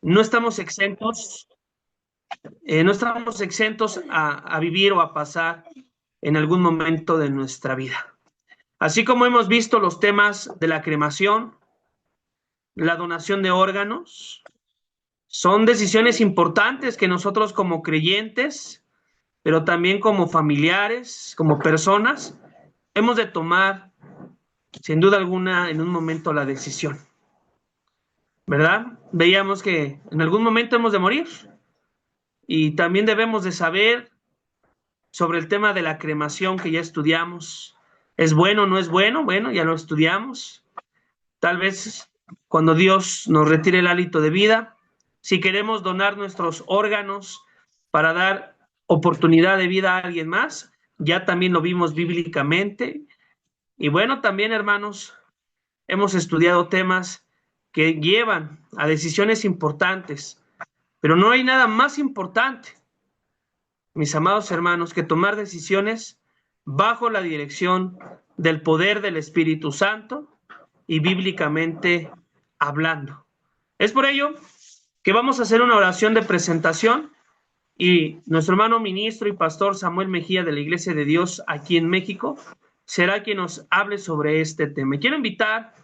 No estamos exentos, no estamos exentos a vivir o a pasar en algún momento de nuestra vida. Así como hemos visto los temas de la cremación, la donación de órganos, son decisiones importantes que nosotros como creyentes, pero también como familiares, como personas, hemos de tomar, sin duda alguna, en un momento la decisión, ¿verdad? Veíamos que en algún momento hemos de morir y también debemos de saber sobre el tema de la cremación que ya estudiamos. ¿Es bueno o no es bueno? Bueno, ya lo estudiamos. Tal vez cuando Dios nos retire el hálito de vida, si queremos donar nuestros órganos para dar oportunidad de vida a alguien más, ya también lo vimos bíblicamente. Y bueno, también hermanos, hemos estudiado temas que llevan a decisiones importantes, pero no hay nada más importante, mis amados hermanos, que tomar decisiones bajo la dirección del poder del Espíritu Santo y bíblicamente hablando. Es por ello que vamos a hacer una oración de presentación y nuestro hermano ministro y pastor Samuel Mejía de la Iglesia de Dios aquí en México será quien nos hable sobre este tema. Y quiero invitar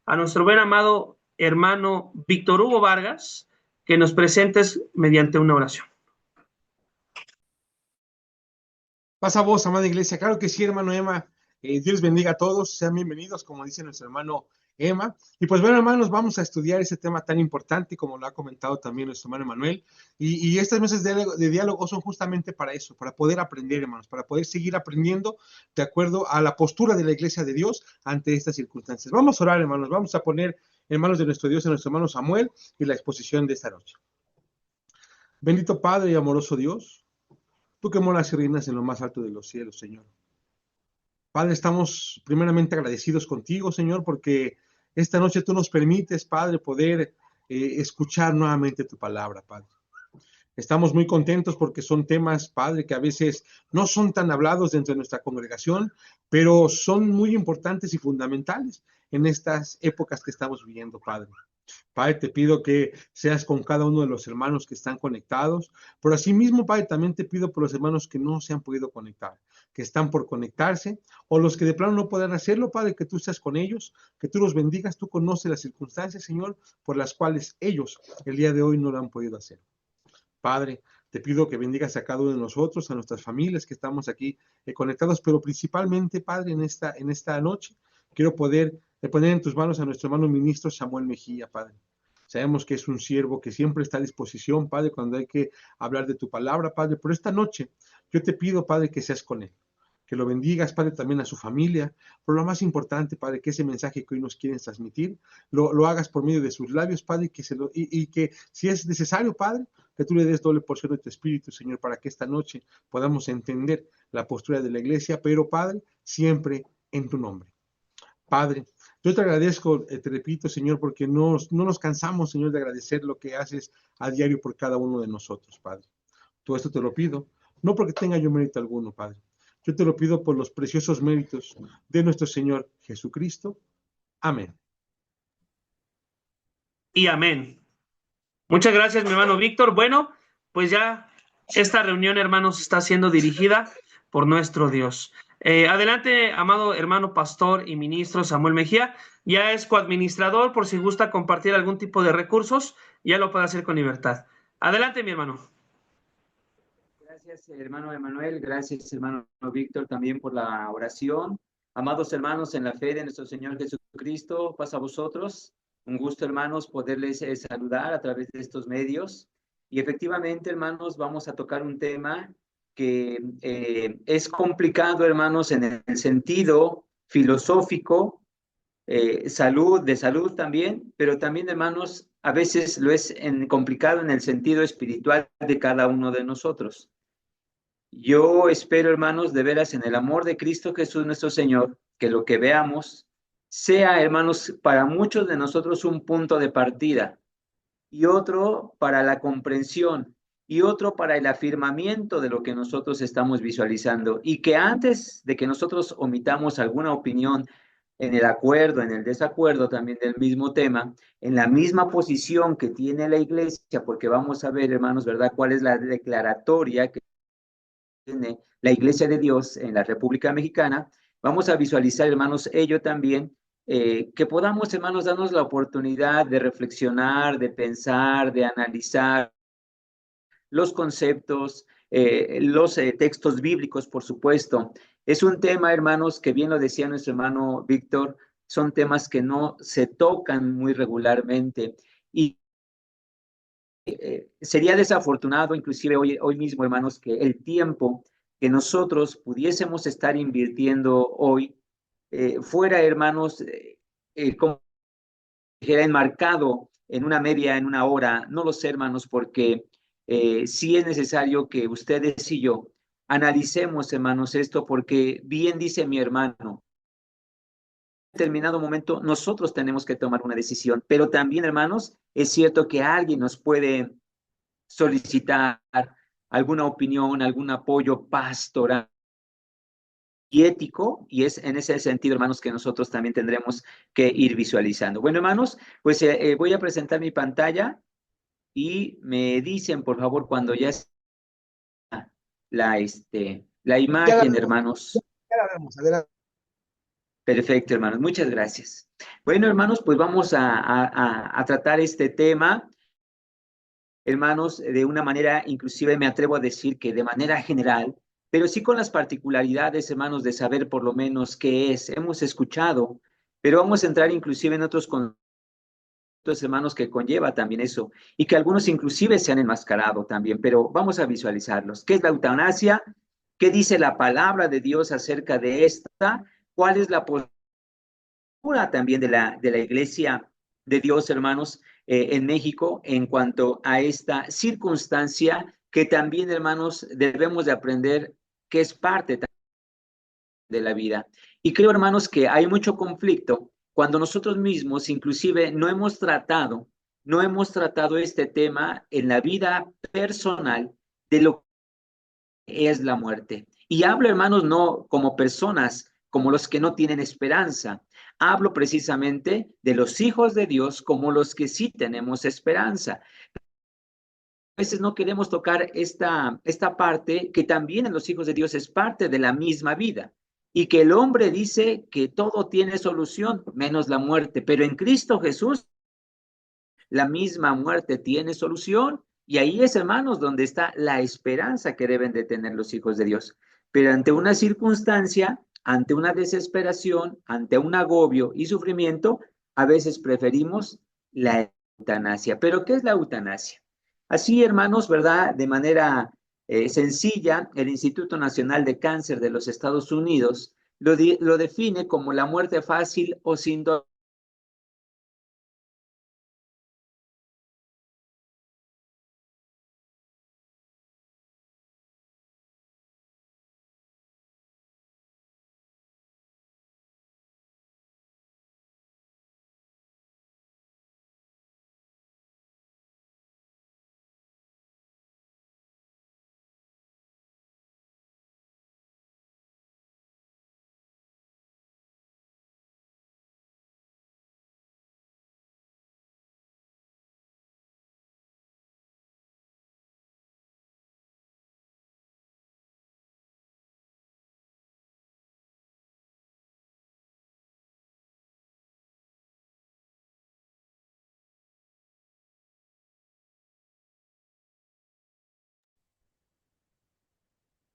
a nuestro buen amado hermano Víctor Hugo Vargas que nos presentes mediante una oración. Pasa vos, amada iglesia. Claro que sí, hermano Emma. Dios les bendiga a todos. Sean bienvenidos, como dice nuestro hermano Emma. Y pues bueno, hermanos, vamos a estudiar ese tema tan importante como lo ha comentado también nuestro hermano Emanuel. Y estas mesas de diálogo son justamente para eso, para poder aprender, hermanos, para poder seguir aprendiendo de acuerdo a la postura de la iglesia de Dios ante estas circunstancias. Vamos a orar, hermanos. Vamos a poner en manos de nuestro Dios, en nuestro hermano Samuel y la exposición de esta noche. Bendito Padre y amoroso Dios, tú que moras y reinas en lo más alto de los cielos, Señor. Padre, estamos primeramente agradecidos contigo, Señor, porque esta noche tú nos permites, Padre, poder escuchar nuevamente tu palabra, Padre. Estamos muy contentos porque son temas, Padre, que a veces no son tan hablados dentro de nuestra congregación, pero son muy importantes y fundamentales en estas épocas que estamos viviendo, Padre. Padre, te pido que seas con cada uno de los hermanos que están conectados. Por asimismo, Padre, también te pido por los hermanos que no se han podido conectar, que están por conectarse, o los que de plano no puedan hacerlo, Padre, que tú estés con ellos, que tú los bendigas, tú conoces las circunstancias, Señor, por las cuales ellos el día de hoy no lo han podido hacer. Padre, te pido que bendigas a cada uno de nosotros, a nuestras familias que estamos aquí conectados, pero principalmente, Padre, en esta noche, quiero poner en tus manos a nuestro hermano ministro Samuel Mejía, Padre. Sabemos que es un siervo que siempre está a disposición, Padre, cuando hay que hablar de tu palabra, Padre. Pero esta noche yo te pido, Padre, que seas con él, que lo bendigas, Padre, también a su familia. Pero lo más importante, Padre, que ese mensaje que hoy nos quieren transmitir, lo hagas por medio de sus labios, Padre, y que si es necesario, Padre, que tú le des doble porción de tu espíritu, Señor, para que esta noche podamos entender la postura de la iglesia, pero, Padre, siempre en tu nombre. Padre, yo te agradezco, te repito, Señor, porque no nos cansamos, Señor, de agradecer lo que haces a diario por cada uno de nosotros, Padre. Todo esto te lo pido, no porque tenga yo mérito alguno, Padre. Yo te lo pido por los preciosos méritos de nuestro Señor Jesucristo. Amén. Y amén. Muchas gracias, mi hermano Víctor. Bueno, pues ya esta reunión, hermanos, está siendo dirigida por nuestro Dios. Adelante, amado hermano pastor y ministro Samuel Mejía. Ya es coadministrador, por si gusta compartir algún tipo de recursos, ya lo puede hacer con libertad. Adelante, mi hermano. Gracias, hermano Emanuel. Gracias, hermano Víctor, también por la oración. Amados hermanos, en la fe de nuestro Señor Jesucristo, paz a vosotros. Un gusto, hermanos, poderles saludar a través de estos medios. Y efectivamente, hermanos, vamos a tocar un tema que es complicado, hermanos, en el sentido filosófico, de salud también, pero también, hermanos, a veces lo es complicado en el sentido espiritual de cada uno de nosotros. Yo espero, hermanos, de veras en el amor de Cristo Jesús nuestro Señor, que lo que veamos sea, hermanos, para muchos de nosotros un punto de partida y otro para la comprensión y otro para el afirmamiento de lo que nosotros estamos visualizando, y que antes de que nosotros omitamos alguna opinión en el acuerdo, en el desacuerdo también del mismo tema, en la misma posición que tiene la iglesia, porque vamos a ver, hermanos, ¿verdad?, cuál es la declaratoria que tiene la Iglesia de Dios en la República Mexicana. Vamos a visualizar, hermanos, ello también, que podamos, hermanos, darnos la oportunidad de reflexionar, de pensar, de analizar los conceptos, los textos bíblicos, por supuesto. Es un tema, hermanos, que bien lo decía nuestro hermano Víctor, son temas que no se tocan muy regularmente y sería desafortunado, inclusive hoy mismo, hermanos, que el tiempo que nosotros pudiésemos estar invirtiendo hoy fuera, hermanos, como dijera, enmarcado en una media, en una hora, no lo sé, hermanos, porque sí es necesario que ustedes y yo analicemos, hermanos, esto, porque bien dice mi hermano, en determinado momento nosotros tenemos que tomar una decisión, pero también, hermanos, es cierto que alguien nos puede solicitar alguna opinión, algún apoyo pastoral y ético, y es en ese sentido, hermanos, que nosotros también tendremos que ir visualizando. Bueno, hermanos, pues voy a presentar mi pantalla y me dicen, por favor, cuando ya está la Ya la imagen, vemos, hermanos. ya la vemos. Adelante. Perfecto, hermanos, muchas gracias. Bueno, hermanos, pues vamos a tratar este tema, hermanos, de una manera, inclusive me atrevo a decir que de manera general, pero sí con las particularidades, hermanos, de saber por lo menos qué es. Hemos escuchado, pero vamos a entrar inclusive en otros conceptos, hermanos, que conlleva también eso, y que algunos inclusive se han enmascarado también, pero vamos a visualizarlos. ¿Qué es la eutanasia? ¿Qué dice la palabra de Dios acerca de esta? ¿Cuál es la postura también de la Iglesia de Dios, hermanos, en México en cuanto a esta circunstancia que también, hermanos, debemos de aprender que es parte de la vida? Y creo, hermanos, que hay mucho conflicto cuando nosotros mismos inclusive no hemos tratado este tema en la vida personal de lo que es la muerte. Y hablo, hermanos, no como personas, como los que no tienen esperanza. Hablo precisamente de los hijos de Dios como los que sí tenemos esperanza. A veces no queremos tocar esta parte que también en los hijos de Dios es parte de la misma vida y que el hombre dice que todo tiene solución menos la muerte, pero en Cristo Jesús la misma muerte tiene solución y ahí es, hermanos, donde está la esperanza que deben de tener los hijos de Dios. Pero ante una circunstancia, ante una desesperación, ante un agobio y sufrimiento, a veces preferimos la eutanasia. ¿Pero qué es la eutanasia? Así, hermanos, ¿verdad? De manera sencilla, el Instituto Nacional de Cáncer de los Estados Unidos lo define como la muerte fácil o sin dolor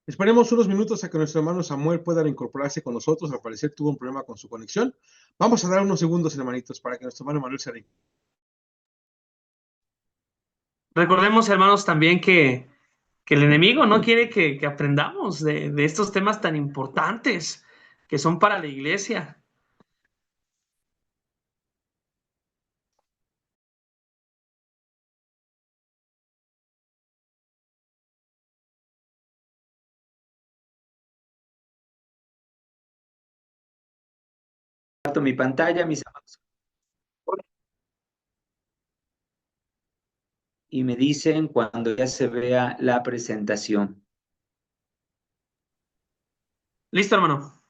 Esperemos unos minutos a que nuestro hermano Samuel pueda incorporarse con nosotros. Al parecer tuvo un problema con su conexión. Vamos a dar unos segundos, hermanitos, para que nuestro hermano Manuel se reincorpore. Recordemos, hermanos, también que el enemigo no quiere que aprendamos de estos temas tan importantes que son para la iglesia. mi pantalla, mis amados, y me dicen cuando ya se vea la presentación. Listo, hermano.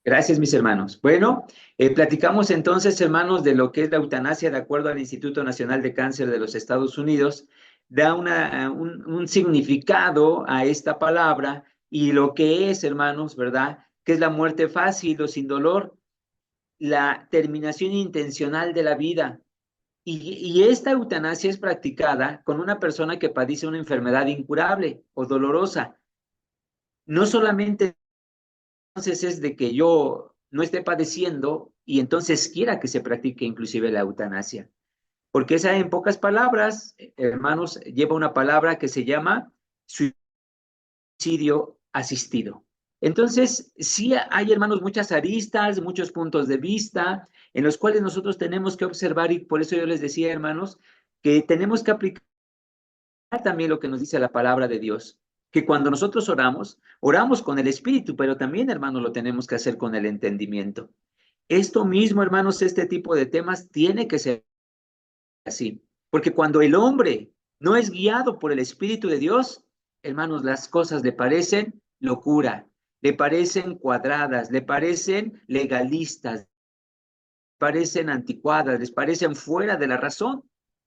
Gracias, mis hermanos. Bueno, platicamos entonces, hermanos, de lo que es la eutanasia de acuerdo al Instituto Nacional de Cáncer de los Estados Unidos. Da un significado a esta palabra y lo que es, hermanos, ¿verdad? Que es la muerte fácil o sin dolor, la terminación intencional de la vida. Y esta eutanasia es practicada con una persona que padece una enfermedad incurable o dolorosa. No solamente entonces es de que yo no esté padeciendo y entonces quiera que se practique inclusive la eutanasia. Porque esa, en pocas palabras, hermanos, lleva una palabra que se llama suicidio asistido. Entonces, sí hay, hermanos, muchas aristas, muchos puntos de vista en los cuales nosotros tenemos que observar y por eso yo les decía, hermanos, que tenemos que aplicar también lo que nos dice la palabra de Dios, que cuando nosotros oramos, oramos con el Espíritu, pero también, hermanos, lo tenemos que hacer con el entendimiento. Esto mismo, hermanos, este tipo de temas tiene que ser así, porque cuando el hombre no es guiado por el Espíritu de Dios, hermanos, las cosas le parecen locura, le parecen cuadradas, le parecen legalistas, parecen anticuadas, les parecen fuera de la razón.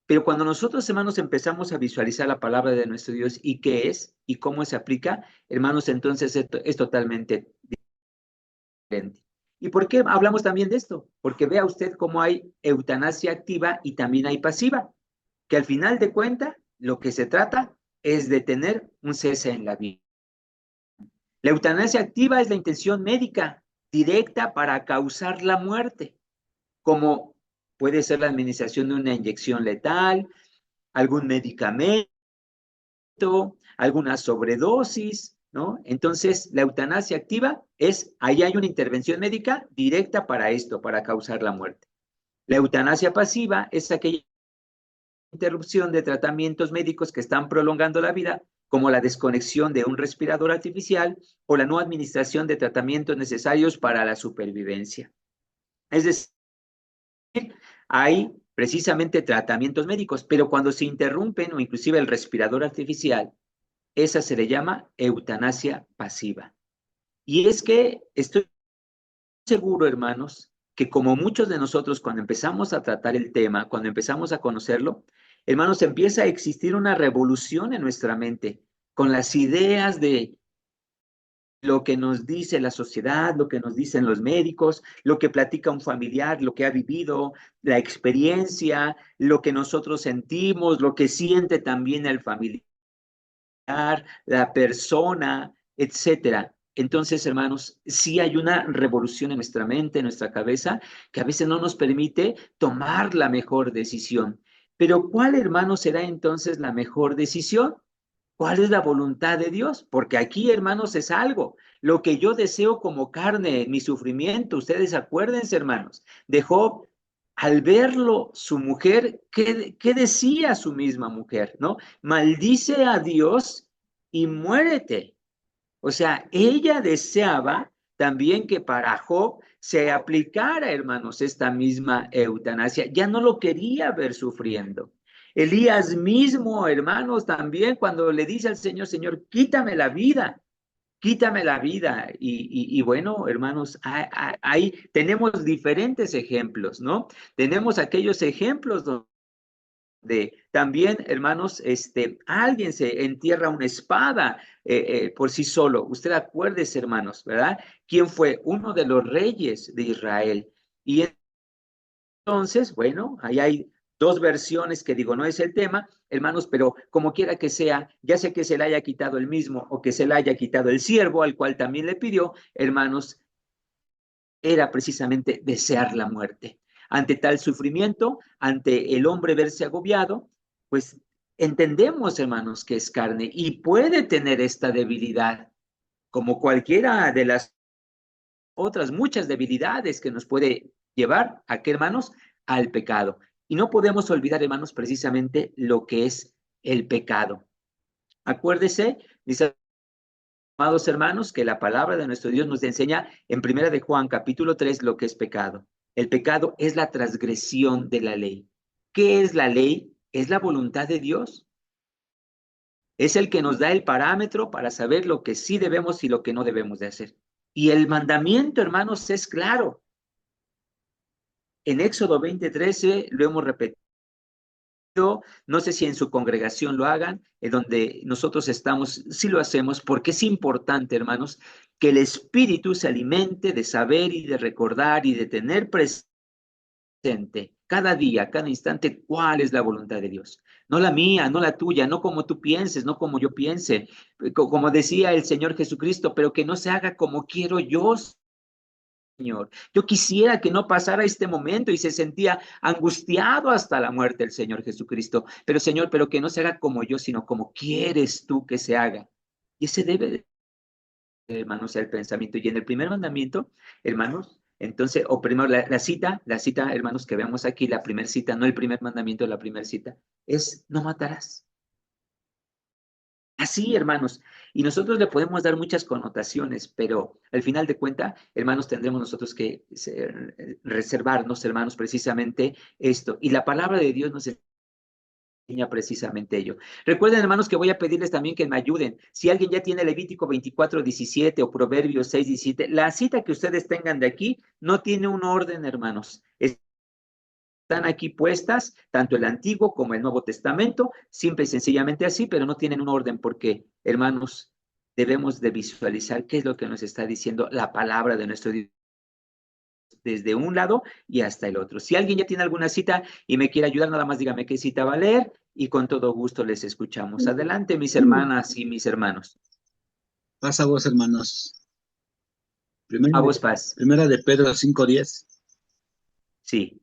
Pero cuando nosotros, hermanos, empezamos a visualizar la palabra de nuestro Dios y qué es y cómo se aplica, hermanos, entonces esto es totalmente diferente. ¿Y por qué hablamos también de esto? Porque vea usted cómo hay eutanasia activa y también hay pasiva, que al final de cuentas lo que se trata es de tener un cese en la vida. La eutanasia activa es la intención médica directa para causar la muerte, como puede ser la administración de una inyección letal, algún medicamento, alguna sobredosis, ¿no? Entonces, la eutanasia activa es, ahí hay una intervención médica directa para esto, para causar la muerte. La eutanasia pasiva es aquella interrupción de tratamientos médicos que están prolongando la vida, como la desconexión de un respirador artificial o la no administración de tratamientos necesarios para la supervivencia. Es decir, hay precisamente tratamientos médicos, pero cuando se interrumpen o inclusive el respirador artificial, esa se le llama eutanasia pasiva. Y es que estoy seguro, hermanos, que como muchos de nosotros cuando empezamos a tratar el tema, cuando empezamos a conocerlo, hermanos, empieza a existir una revolución en nuestra mente con las ideas de lo que nos dice la sociedad, lo que nos dicen los médicos, lo que platica un familiar, lo que ha vivido, la experiencia, lo que nosotros sentimos, lo que siente también el familiar, la persona, etcétera. Entonces, hermanos, sí hay una revolución en nuestra mente, en nuestra cabeza, que a veces no nos permite tomar la mejor decisión. Pero ¿cuál, hermanos, será entonces la mejor decisión? ¿Cuál es la voluntad de Dios? Porque aquí, hermanos, es algo. Lo que yo deseo como carne, mi sufrimiento, ustedes acuérdense, hermanos, de Job, al verlo, su mujer, ¿qué decía su misma mujer? ¿No? Maldice a Dios y muérete. O sea, ella deseaba también que para Job se aplicara, hermanos, esta misma eutanasia. Ya no lo quería ver sufriendo. Elías mismo, hermanos, también cuando le dice al Señor, Señor, quítame la vida, quítame la vida. Y bueno, hermanos, ahí tenemos diferentes ejemplos, ¿no? Tenemos aquellos ejemplos donde también, hermanos, alguien se entierra una espada por sí solo. Usted acuérdese, hermanos, ¿verdad? ¿Quién fue? Uno de los reyes de Israel. Y entonces, bueno, ahí hay dos versiones que digo, no es el tema, hermanos, pero como quiera que sea, ya sea que se le haya quitado el mismo o que se le haya quitado el siervo al cual también le pidió, hermanos, era precisamente desear la muerte. Ante tal sufrimiento, ante el hombre verse agobiado, pues entendemos, hermanos, que es carne y puede tener esta debilidad, como cualquiera de las otras muchas debilidades que nos puede llevar a qué, hermanos, al pecado. Y no podemos olvidar, hermanos, precisamente lo que es el pecado. Acuérdese, dice, amados hermanos, que la palabra de nuestro Dios nos enseña en Primera de Juan, capítulo 3, lo que es pecado. El pecado es la transgresión de la ley. ¿Qué es la ley? Es la voluntad de Dios. Es el que nos da el parámetro para saber lo que sí debemos y lo que no debemos de hacer. Y el mandamiento, hermanos, es claro. En Éxodo 20:13 lo hemos repetido. No sé si en su congregación lo hagan, en donde nosotros estamos, sí lo hacemos, porque es importante, hermanos, que el espíritu se alimente de saber y de recordar y de tener presente cada día, cada instante, cuál es la voluntad de Dios. No la mía, no la tuya, no como tú pienses, no como yo piense, como decía el Señor Jesucristo, pero que no se haga como quiero yo, Señor. Yo quisiera que no pasara este momento, y se sentía angustiado hasta la muerte el Señor Jesucristo. Pero Señor, pero que no se haga como yo, sino como quieres tú que se haga. Y ese debe, hermanos, ser el pensamiento. Y en el primer mandamiento, hermanos, entonces, o primero la cita, hermanos, que veamos aquí, la primera cita, no el primer mandamiento, la primera cita, es no matarás. Así, hermanos, y nosotros le podemos dar muchas connotaciones, pero al final de cuentas, hermanos, tendremos nosotros que reservarnos, hermanos, precisamente esto. Y la palabra de Dios nos enseña precisamente ello. Recuerden, hermanos, que voy a pedirles también que me ayuden. Si alguien ya tiene Levítico 24:17 o Proverbios 6:17, la cita que ustedes tengan de aquí no tiene un orden, hermanos. Están aquí puestas, tanto el Antiguo como el Nuevo Testamento, simple y sencillamente así, pero no tienen un orden porque, hermanos, debemos de visualizar qué es lo que nos está diciendo la palabra de nuestro Dios desde un lado y hasta el otro. Si alguien ya tiene alguna cita y me quiere ayudar, nada más dígame qué cita va a leer y con todo gusto les escuchamos. Adelante, mis hermanas y mis hermanos. Paz a vos, hermanos. A vos, paz. Primera de Pedro 5:10. Sí.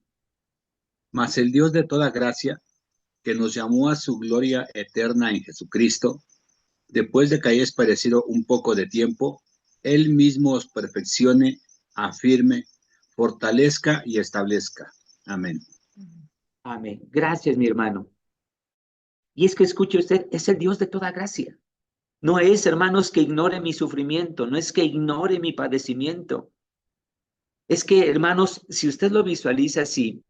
Mas el Dios de toda gracia, que nos llamó a su gloria eterna en Jesucristo, después de que hayáis padecido un poco de tiempo, Él mismo os perfeccione, afirme, fortalezca y establezca. Amén. Amén. Gracias, mi hermano. Y es que escuche usted, es el Dios de toda gracia. No es, hermanos, que ignore mi sufrimiento, no es que ignore mi padecimiento. Es que, hermanos, si usted lo visualiza así,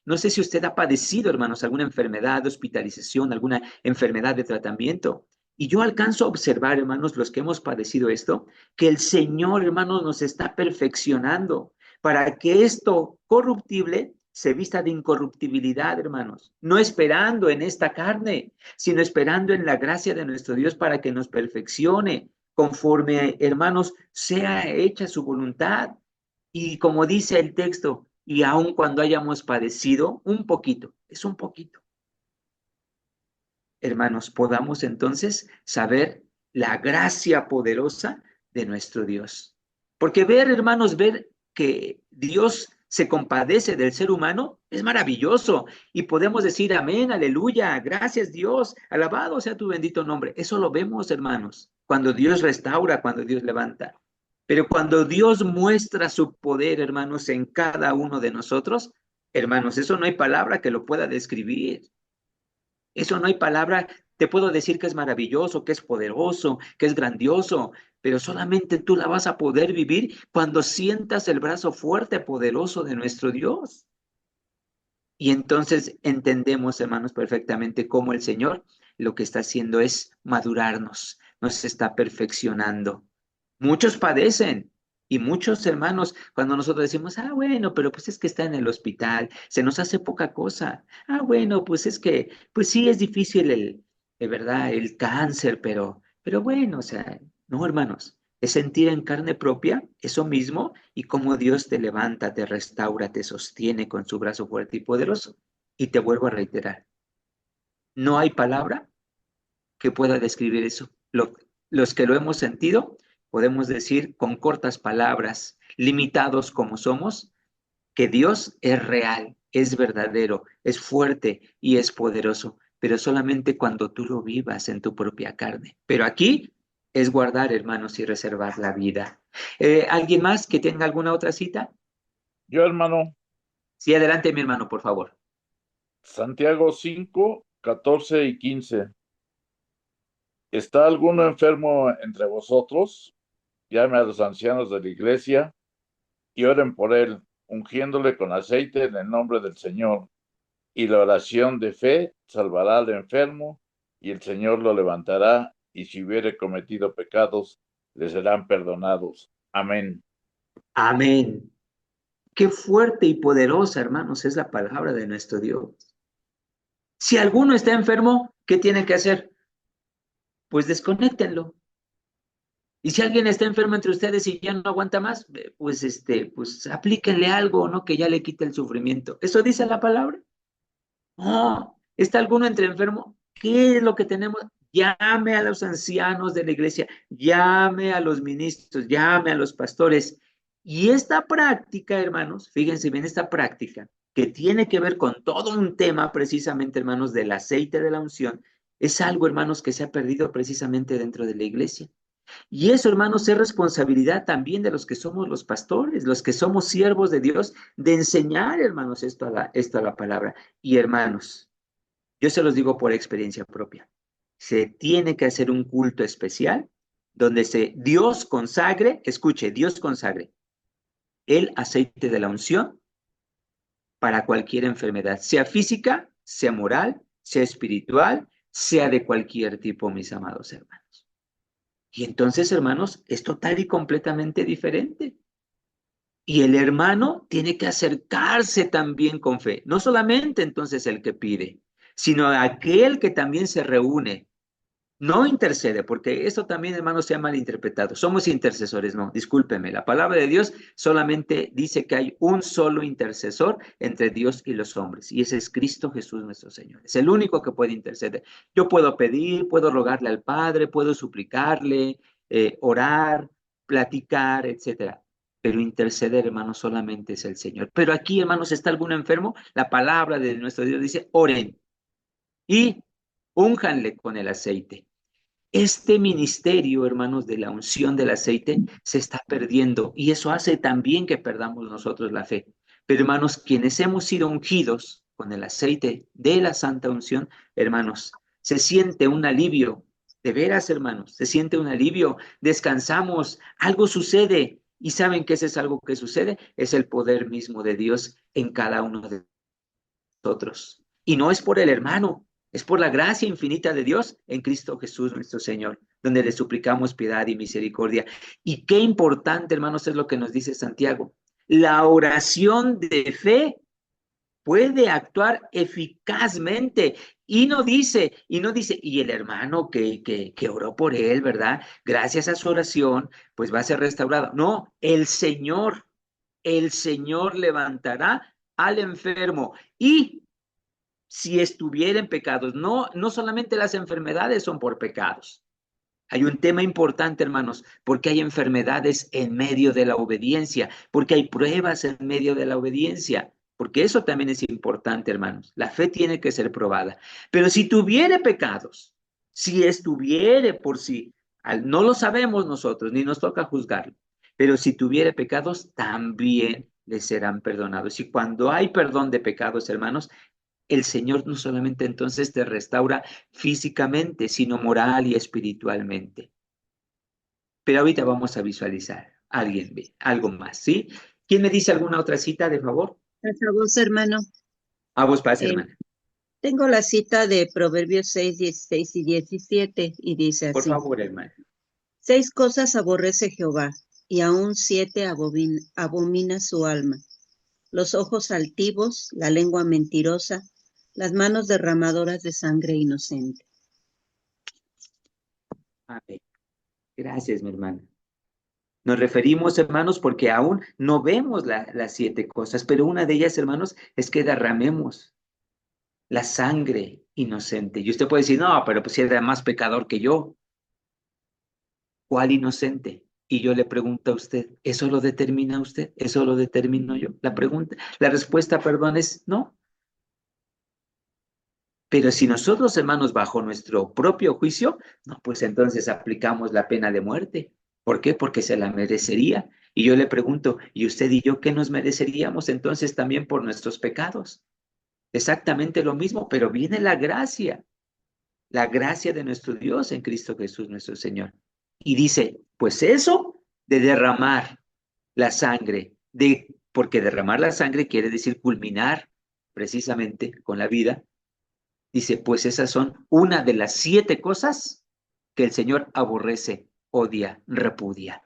no sé si usted ha padecido, hermanos, alguna enfermedad de hospitalización, alguna enfermedad de tratamiento. Y yo alcanzo a observar, hermanos, los que hemos padecido esto, que el Señor, hermanos, nos está perfeccionando para que esto corruptible se vista de incorruptibilidad, hermanos. No esperando en esta carne, sino esperando en la gracia de nuestro Dios para que nos perfeccione conforme, hermanos, sea hecha su voluntad. Y como dice el texto, y aun cuando hayamos padecido un poquito, es un poquito, hermanos, podamos entonces saber la gracia poderosa de nuestro Dios. Porque ver, hermanos, ver que Dios se compadece del ser humano es maravilloso y podemos decir amén, aleluya, gracias Dios, alabado sea tu bendito nombre. Eso lo vemos, hermanos, cuando Dios restaura, cuando Dios levanta. Pero cuando Dios muestra su poder, hermanos, en cada uno de nosotros, hermanos, eso no hay palabra que lo pueda describir. Eso no hay palabra, te puedo decir que es maravilloso, que es poderoso, que es grandioso, pero solamente tú la vas a poder vivir cuando sientas el brazo fuerte, poderoso de nuestro Dios. Y entonces entendemos, hermanos, perfectamente cómo el Señor lo que está haciendo es madurarnos, nos está perfeccionando. Muchos padecen y muchos hermanos, cuando nosotros decimos, ah, bueno, pero pues es que está en el hospital, se nos hace poca cosa. Ah, bueno, pues es que, pues sí es difícil de verdad, el cáncer, pero bueno, o sea, no, hermanos, es sentir en carne propia eso mismo y cómo Dios te levanta, te restaura, te sostiene con su brazo fuerte y poderoso. Y te vuelvo a reiterar, no hay palabra que pueda describir eso. Los que lo hemos sentido, podemos decir con cortas palabras, limitados como somos, que Dios es real, es verdadero, es fuerte y es poderoso, pero solamente cuando tú lo vivas en tu propia carne. Pero aquí es guardar, hermanos, y reservar la vida. ¿Alguien más que tenga alguna otra cita? Yo, hermano, Sí, adelante, mi hermano, por favor. Santiago 5:14 y 15. ¿Está alguno enfermo entre vosotros? Llame a los ancianos de la iglesia y oren por él, ungiéndole con aceite en el nombre del Señor. Y la oración de fe salvará al enfermo, y el Señor lo levantará, y si hubiere cometido pecados, les serán perdonados. Amén. Amén. Qué fuerte y poderosa, hermanos, es la palabra de nuestro Dios. Si alguno está enfermo, ¿qué tiene que hacer? Pues desconéctenlo. Y si alguien está enfermo entre ustedes y ya no aguanta más, pues aplíquenle algo, ¿no? Que ya le quite el sufrimiento. ¿Eso dice la palabra? No. ¿Está alguno entre enfermo? ¿Qué es lo que tenemos? Llame a los ancianos de la iglesia, llame a los ministros, llame a los pastores. Y esta práctica, hermanos, fíjense bien, esta práctica que tiene que ver con todo un tema precisamente, hermanos, del aceite de la unción, es algo, hermanos, que se ha perdido precisamente dentro de la iglesia. Y eso, hermanos, es responsabilidad también de los que somos los pastores, los que somos siervos de Dios, de enseñar, hermanos, esto a la palabra. Y hermanos, yo se los digo por experiencia propia. Se tiene que hacer un culto especial donde Dios consagre, escuche, Dios consagre el aceite de la unción para cualquier enfermedad, sea física, sea moral, sea espiritual, sea de cualquier tipo, mis amados hermanos. Y entonces, hermanos, es total y completamente diferente. Y el hermano tiene que acercarse también con fe, no solamente entonces el que pide, sino aquel que también se reúne. No intercede, porque esto también, hermanos, se ha malinterpretado. Somos intercesores, no, discúlpeme. La palabra de Dios solamente dice que hay un solo intercesor entre Dios y los hombres, y ese es Cristo Jesús nuestro Señor. Es el único que puede interceder. Yo puedo pedir, puedo rogarle al Padre, puedo suplicarle, orar, platicar, etcétera. Pero interceder, hermanos, solamente es el Señor. Pero aquí, hermanos, ¿está alguno enfermo? La palabra de nuestro Dios dice, oren y únjanle con el aceite. Este ministerio, hermanos, de la unción del aceite se está perdiendo y eso hace también que perdamos nosotros la fe. Pero, hermanos, quienes hemos sido ungidos con el aceite de la santa unción, hermanos, se siente un alivio, de veras, hermanos, se siente un alivio, descansamos, algo sucede. ¿Y saben qué es algo que sucede? Es el poder mismo de Dios en cada uno de nosotros. Y no es por el hermano, es por la gracia infinita de Dios en Cristo Jesús nuestro Señor, donde le suplicamos piedad y misericordia. Y qué importante, hermanos, es lo que nos dice Santiago. La oración de fe puede actuar eficazmente. Y no dice, y el hermano que oró por él, ¿verdad? Gracias a su oración, pues va a ser restaurado. No, el Señor levantará al enfermo. Y si estuviera en pecados, no solamente las enfermedades son por pecados. Hay un tema importante, hermanos, porque hay enfermedades en medio de la obediencia, porque hay pruebas en medio de la obediencia, porque eso también es importante, hermanos. La fe tiene que ser probada. Pero si tuviere pecados, si estuviere por sí, no lo sabemos nosotros, ni nos toca juzgarlo, pero si tuviere pecados, también le serán perdonados. Y cuando hay perdón de pecados, hermanos, el Señor no solamente entonces te restaura físicamente, sino moral y espiritualmente. Pero ahorita vamos a visualizar algo más, ¿sí? ¿Quién me dice alguna otra cita, de favor? A vos, hermano. A vos pase, Eh, hermana. Tengo la cita de Proverbios 6, 16 y 17, y dice Por así: favor, hermana. 6 cosas aborrece Jehová, y aún 7 abomina su alma: los ojos altivos, la lengua mentirosa, las manos derramadoras de sangre inocente. Amén. Gracias, mi hermana. Nos referimos, hermanos, porque aún no vemos las 7 cosas, pero una de ellas, hermanos, es que derramemos la sangre inocente. Y usted puede decir, no, pero pues si era más pecador que yo. ¿Cuál inocente? Y yo le pregunto a usted, ¿eso lo determina usted? ¿Eso lo determino yo? La respuesta, perdón, es no. Pero si nosotros, hermanos, bajo nuestro propio juicio, no, pues entonces aplicamos la pena de muerte. ¿Por qué? Porque se la merecería. Y yo le pregunto, ¿y usted y yo qué nos mereceríamos entonces también por nuestros pecados? Exactamente lo mismo, pero viene la gracia de nuestro Dios en Cristo Jesús, nuestro Señor. Y dice, pues eso de derramar la sangre, porque derramar la sangre quiere decir culminar precisamente con la vida. Dice, pues esas son una de las 7 cosas que el Señor aborrece odia, repudia.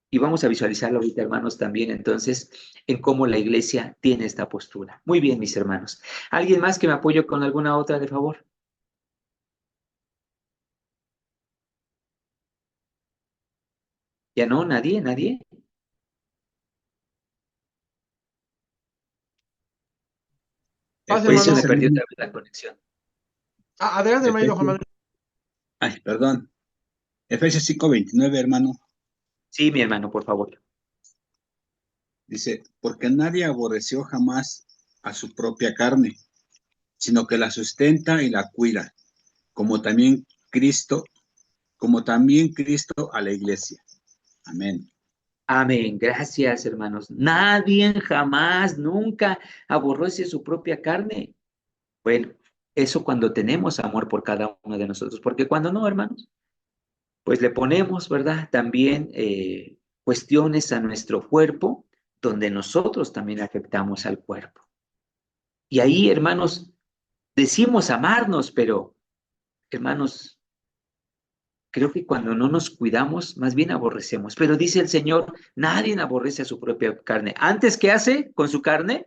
Y vamos a visualizarlo ahorita, hermanos, también entonces en cómo la iglesia tiene esta postura. Muy bien, mis hermanos. ¿Alguien más que me apoye con alguna otra, de favor? ¿Ya no? ¿Nadie? ¿Nadie? Paz, Pues se hermano. me perdió otra vez la conexión. Adelante, hermano Juan Efesios, Manuel. ay, perdón. Efesios 5:29, hermano, Sí, mi hermano, por favor. dice, porque nadie aborreció jamás a su propia carne, sino que la sustenta y la cuida, como también Cristo, como también Cristo a la iglesia. Amén. Amén. Gracias, hermanos. Nadie jamás, nunca aborrece su propia carne. Bueno, eso cuando tenemos amor por cada uno de nosotros, porque cuando no, hermanos, pues le ponemos, ¿verdad? También cuestiones a nuestro cuerpo, donde nosotros también afectamos al cuerpo. Y ahí, hermanos, decimos amarnos, pero, hermanos, creo que cuando no nos cuidamos, más bien aborrecemos. Pero dice el Señor, nadie aborrece a su propia carne. Antes, ¿qué hace con su carne?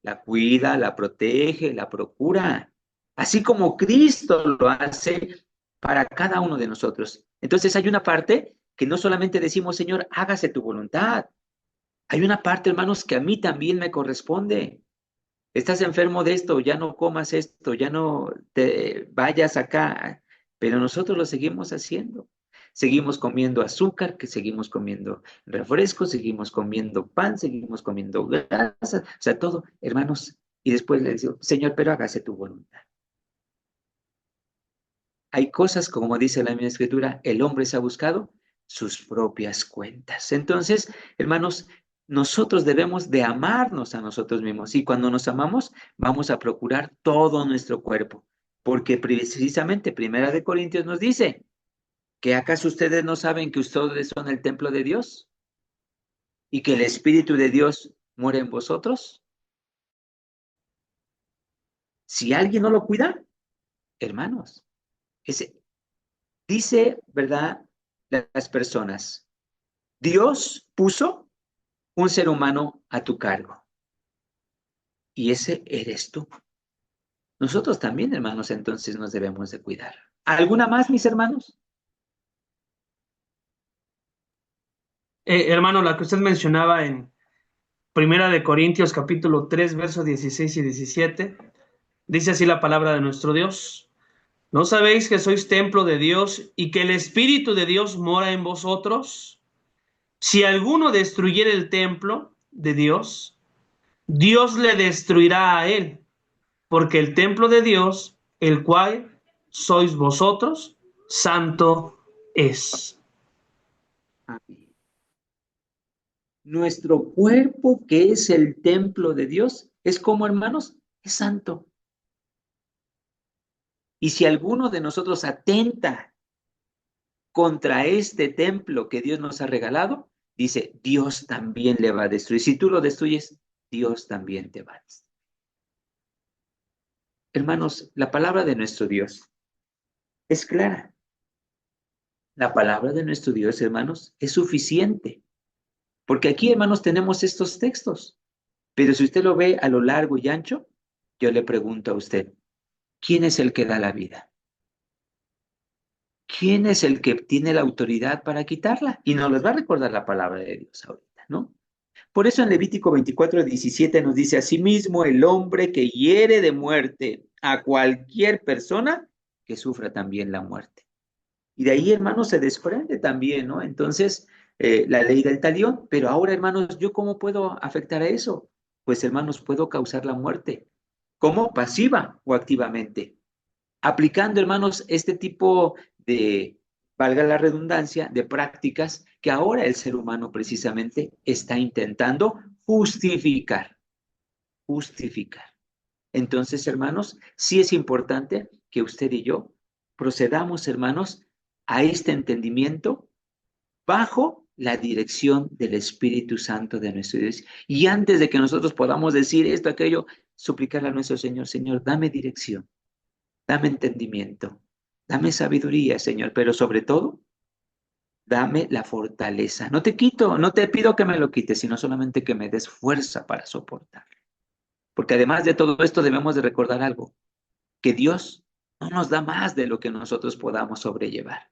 La cuida, la protege, la procura. Así como Cristo lo hace para cada uno de nosotros. Entonces hay una parte que no solamente decimos, Señor, hágase tu voluntad. Hay una parte, hermanos, que a mí también me corresponde. Estás enfermo de esto, ya no comas esto, ya no te vayas acá, pero nosotros lo seguimos haciendo. Seguimos comiendo azúcar, que seguimos comiendo refrescos, seguimos comiendo pan, seguimos comiendo grasa, o sea, todo, hermanos. Y después le digo, Señor, pero hágase tu voluntad. Hay cosas, como dice la misma escritura, el hombre se ha buscado sus propias cuentas. Entonces, hermanos, nosotros debemos de amarnos a nosotros mismos y cuando nos amamos vamos a procurar todo nuestro cuerpo, porque precisamente Primera de Corintios nos dice que acaso ustedes no saben que ustedes son el templo de Dios y que el Espíritu de Dios muere en vosotros. Si alguien no lo cuida, hermanos, ese, dice, ¿verdad? Las personas, Dios puso un ser humano a tu cargo y ese eres tú. Nosotros también, hermanos, entonces nos debemos de cuidar. ¿Alguna más, mis hermanos? Hermano, la que usted mencionaba en Primera de Corintios capítulo 3, versos 16 y 17, dice así la palabra de nuestro Dios. ¿No sabéis que sois templo de Dios y que el Espíritu de Dios mora en vosotros? Si alguno destruyere el templo de Dios, Dios le destruirá a él, porque el templo de Dios, el cual sois vosotros, santo es. Amén. Nuestro cuerpo, que es el templo de Dios, es como, hermanos, es santo. Y si alguno de nosotros atenta contra este templo que Dios nos ha regalado, dice, Dios también le va a destruir. Si tú lo destruyes, Dios también te va a destruir. Hermanos, la palabra de nuestro Dios es clara. La palabra de nuestro Dios, hermanos, es suficiente. Porque aquí, hermanos, tenemos estos textos. Pero si usted lo ve a lo largo y ancho, yo le pregunto a usted, ¿quién es el que da la vida? ¿Quién es el que tiene la autoridad para quitarla? Y nos les va a recordar la palabra de Dios ahorita, ¿no? Por eso en Levítico 24:17 nos dice, asimismo el hombre que hiere de muerte a cualquier persona, que sufra también la muerte. Y de ahí, hermanos, se desprende también, ¿no? Entonces, la ley del talión. Pero ahora, hermanos, ¿yo cómo puedo afectar a eso? Pues, hermanos, puedo causar la muerte. ¿Cómo? Pasiva o activamente. Aplicando, hermanos, este tipo de, valga la redundancia, de prácticas que ahora el ser humano precisamente está intentando justificar. Justificar. Entonces, hermanos, sí es importante que usted y yo procedamos, hermanos, a este entendimiento bajo la dirección del Espíritu Santo de nuestro Dios. Y antes de que nosotros podamos decir esto, aquello, suplicarle a nuestro Señor, Señor, dame dirección, dame entendimiento, Dame sabiduría, Señor, pero sobre todo, dame la fortaleza. No te quito, no te pido que me lo quites, sino solamente que me des fuerza para soportar. Porque además de todo esto debemos de recordar algo, que Dios no nos da más de lo que nosotros podamos sobrellevar.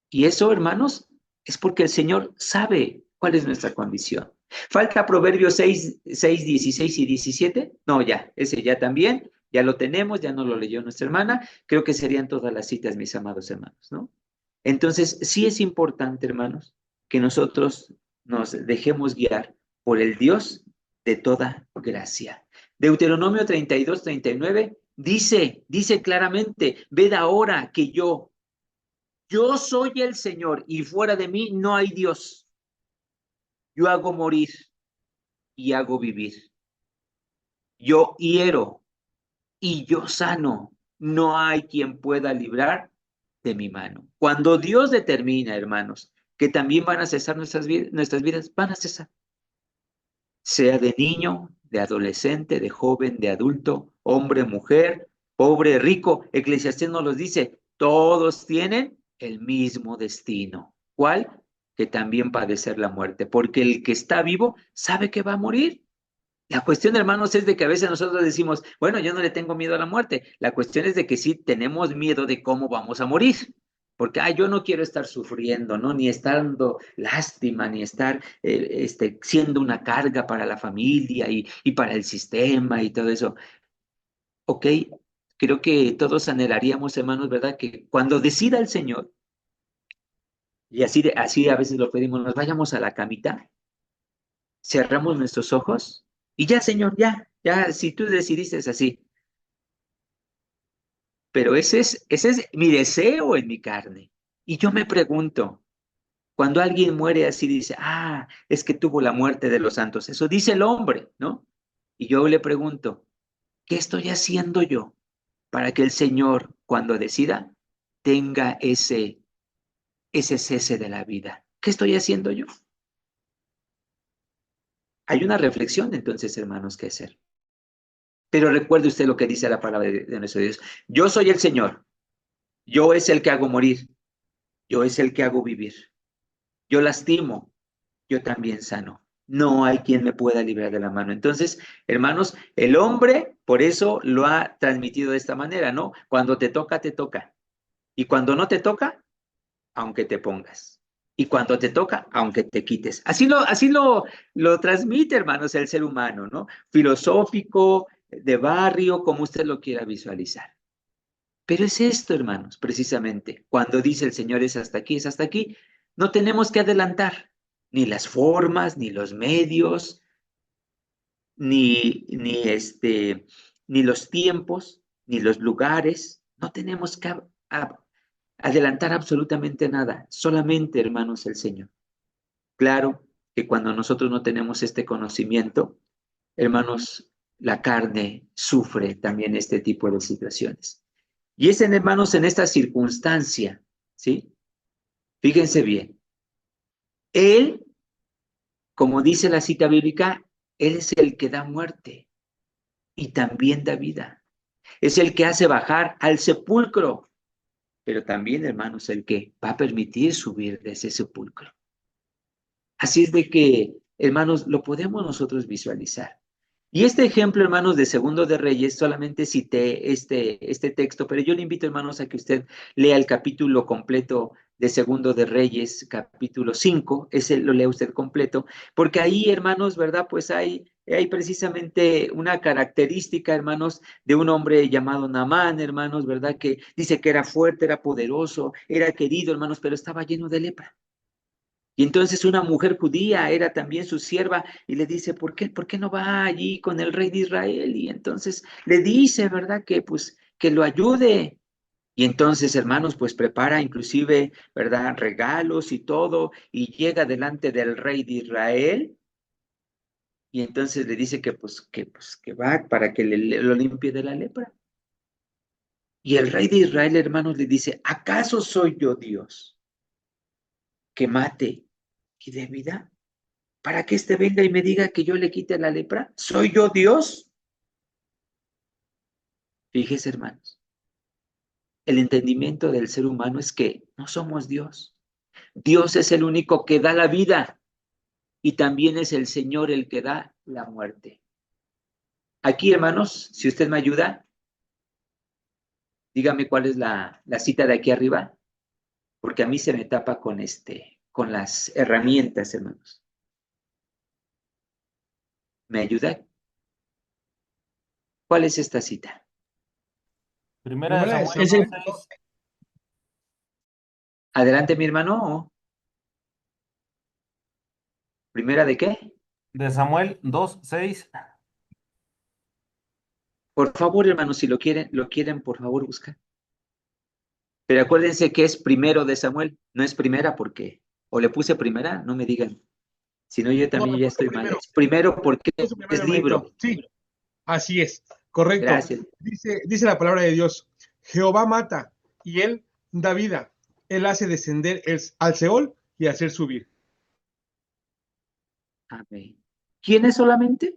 Y eso, hermanos, es porque el Señor sabe cuál es nuestra condición. ¿Falta Proverbios 6, 16 y 17? No, ya, ese ya también, ya lo tenemos, ya no lo leyó nuestra hermana. Creo que serían todas las citas, mis amados hermanos, ¿no? Entonces, sí es importante, hermanos, que nosotros nos dejemos guiar por el Dios de toda gracia. Deuteronomio 32, 39 dice claramente, ved ahora que yo soy el Señor y fuera de mí no hay Dios. Yo hago morir y hago vivir. Yo hiero y yo sano. No hay quien pueda librar de mi mano. Cuando Dios determina, hermanos, que también van a cesar nuestras vidas, van a cesar. Sea de niño, de adolescente, de joven, de adulto, hombre, mujer, pobre, rico. Eclesiastés nos los dice, todos tienen el mismo destino. ¿Cuál? Que también padecer la muerte, porque el que está vivo sabe que va a morir. La cuestión, hermanos, es de que a veces nosotros decimos, bueno, yo no le tengo miedo a la muerte. La cuestión es de que sí tenemos miedo de cómo vamos a morir. Porque yo no quiero estar sufriendo, ¿no? Ni estar dando lástima, ni estar siendo una carga para la familia y para el sistema y todo eso. Ok, creo que todos anhelaríamos, hermanos, ¿verdad? Que cuando decida el Señor, y así a veces lo pedimos, nos vayamos a la camita, cerramos nuestros ojos y ya, Señor, ya, si tú decidiste es así. Pero ese es mi deseo en mi carne. Y yo me pregunto, cuando alguien muere así dice, es que tuvo la muerte de los santos. Eso dice el hombre, ¿no? Y yo le pregunto, ¿qué estoy haciendo yo para que el Señor, cuando decida, tenga ese cese de la vida? ¿Qué estoy haciendo yo? Hay una reflexión entonces, hermanos, que hacer. Pero recuerde usted lo que dice la palabra de nuestro Dios. Yo soy el Señor. Yo es el que hago morir. Yo es el que hago vivir. Yo lastimo. Yo también sano. No hay quien me pueda librar de la mano. Entonces, hermanos, el hombre por eso lo ha transmitido de esta manera, ¿no? Cuando te toca, te toca. Y cuando no te toca, aunque te pongas. Y cuando te toca, aunque te quites. Así lo transmite, hermanos, el ser humano, ¿no? Filosófico, de barrio, como usted lo quiera visualizar. Pero es esto, hermanos, precisamente. Cuando dice el Señor es hasta aquí, es hasta aquí, no tenemos que adelantar ni las formas, ni los medios, ni los tiempos, ni los lugares. No tenemos que adelantar absolutamente nada. Solamente, hermanos, el Señor. Claro que cuando nosotros no tenemos este conocimiento, hermanos, la carne sufre también este tipo de situaciones. Y es, hermanos, en esta circunstancia, ¿sí? Fíjense bien. Él, como dice la cita bíblica, Él es el que da muerte y también da vida. Es el que hace bajar al sepulcro, pero también, hermanos, el que va a permitir subir de ese sepulcro. Así es de que, hermanos, lo podemos nosotros visualizar. Y este ejemplo, hermanos, de Segundo de Reyes, solamente cité este texto, pero yo le invito, hermanos, a que usted lea el capítulo completo de Segundo de Reyes, capítulo 5, ese lo lea usted completo, porque ahí, hermanos, ¿verdad? Pues hay precisamente una característica, hermanos, de un hombre llamado Naamán, hermanos, ¿verdad? Que dice que era fuerte, era poderoso, era querido, hermanos, pero estaba lleno de lepra. Y entonces una mujer judía era también su sierva y le dice, ¿por qué no va allí con el rey de Israel? Y entonces le dice, ¿verdad? Que pues que lo ayude. Y entonces, hermanos, pues prepara inclusive, ¿verdad? Regalos y todo y llega delante del rey de Israel y entonces le dice que va para que lo limpie de la lepra. Y el rey de Israel, hermanos, le dice, ¿acaso soy yo Dios que mate y dé vida? ¿Para que éste venga y me diga que yo le quite la lepra? ¿Soy yo Dios? Fíjese, hermanos. el entendimiento del ser humano es que no somos Dios. Dios es el único que da la vida y también es el Señor el que da la muerte. Aquí, hermanos, si usted me ayuda, dígame cuál es la cita de aquí arriba, porque a mí se me tapa con las herramientas, hermanos. ¿Me ayuda? ¿Cuál es esta cita? Primera de Primera de Samuel Ese, Samuel, 2:6. Adelante, mi hermano. ¿Primera de qué? De Samuel 2:6. Por favor, hermanos, si lo quieren, por favor, buscar. Pero acuérdense que es primero de Samuel, no es primera porque, o le puse primera, no me digan. Si no, yo no, también le ya puso estoy mal. primero, Es primero porque puso primero, es hermanito. libro. Sí, así es, correcto. Gracias. Dice la palabra de Dios, Jehová mata y él da vida. Él hace descender al Seol y hacer subir. Amén. ¿Quién es solamente?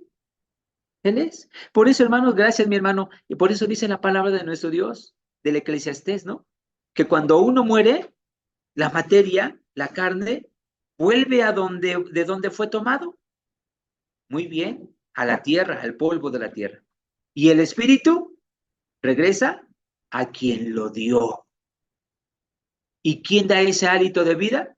Él es. Por eso, hermanos, gracias, mi hermano. Y por eso dice la palabra de nuestro Dios, del Eclesiastés, ¿no? Que cuando uno muere, la materia, la carne, vuelve de donde fue tomado. Muy bien, a la tierra, al polvo de la tierra. Y el espíritu regresa a quien lo dio. ¿Y quién da ese hálito de vida?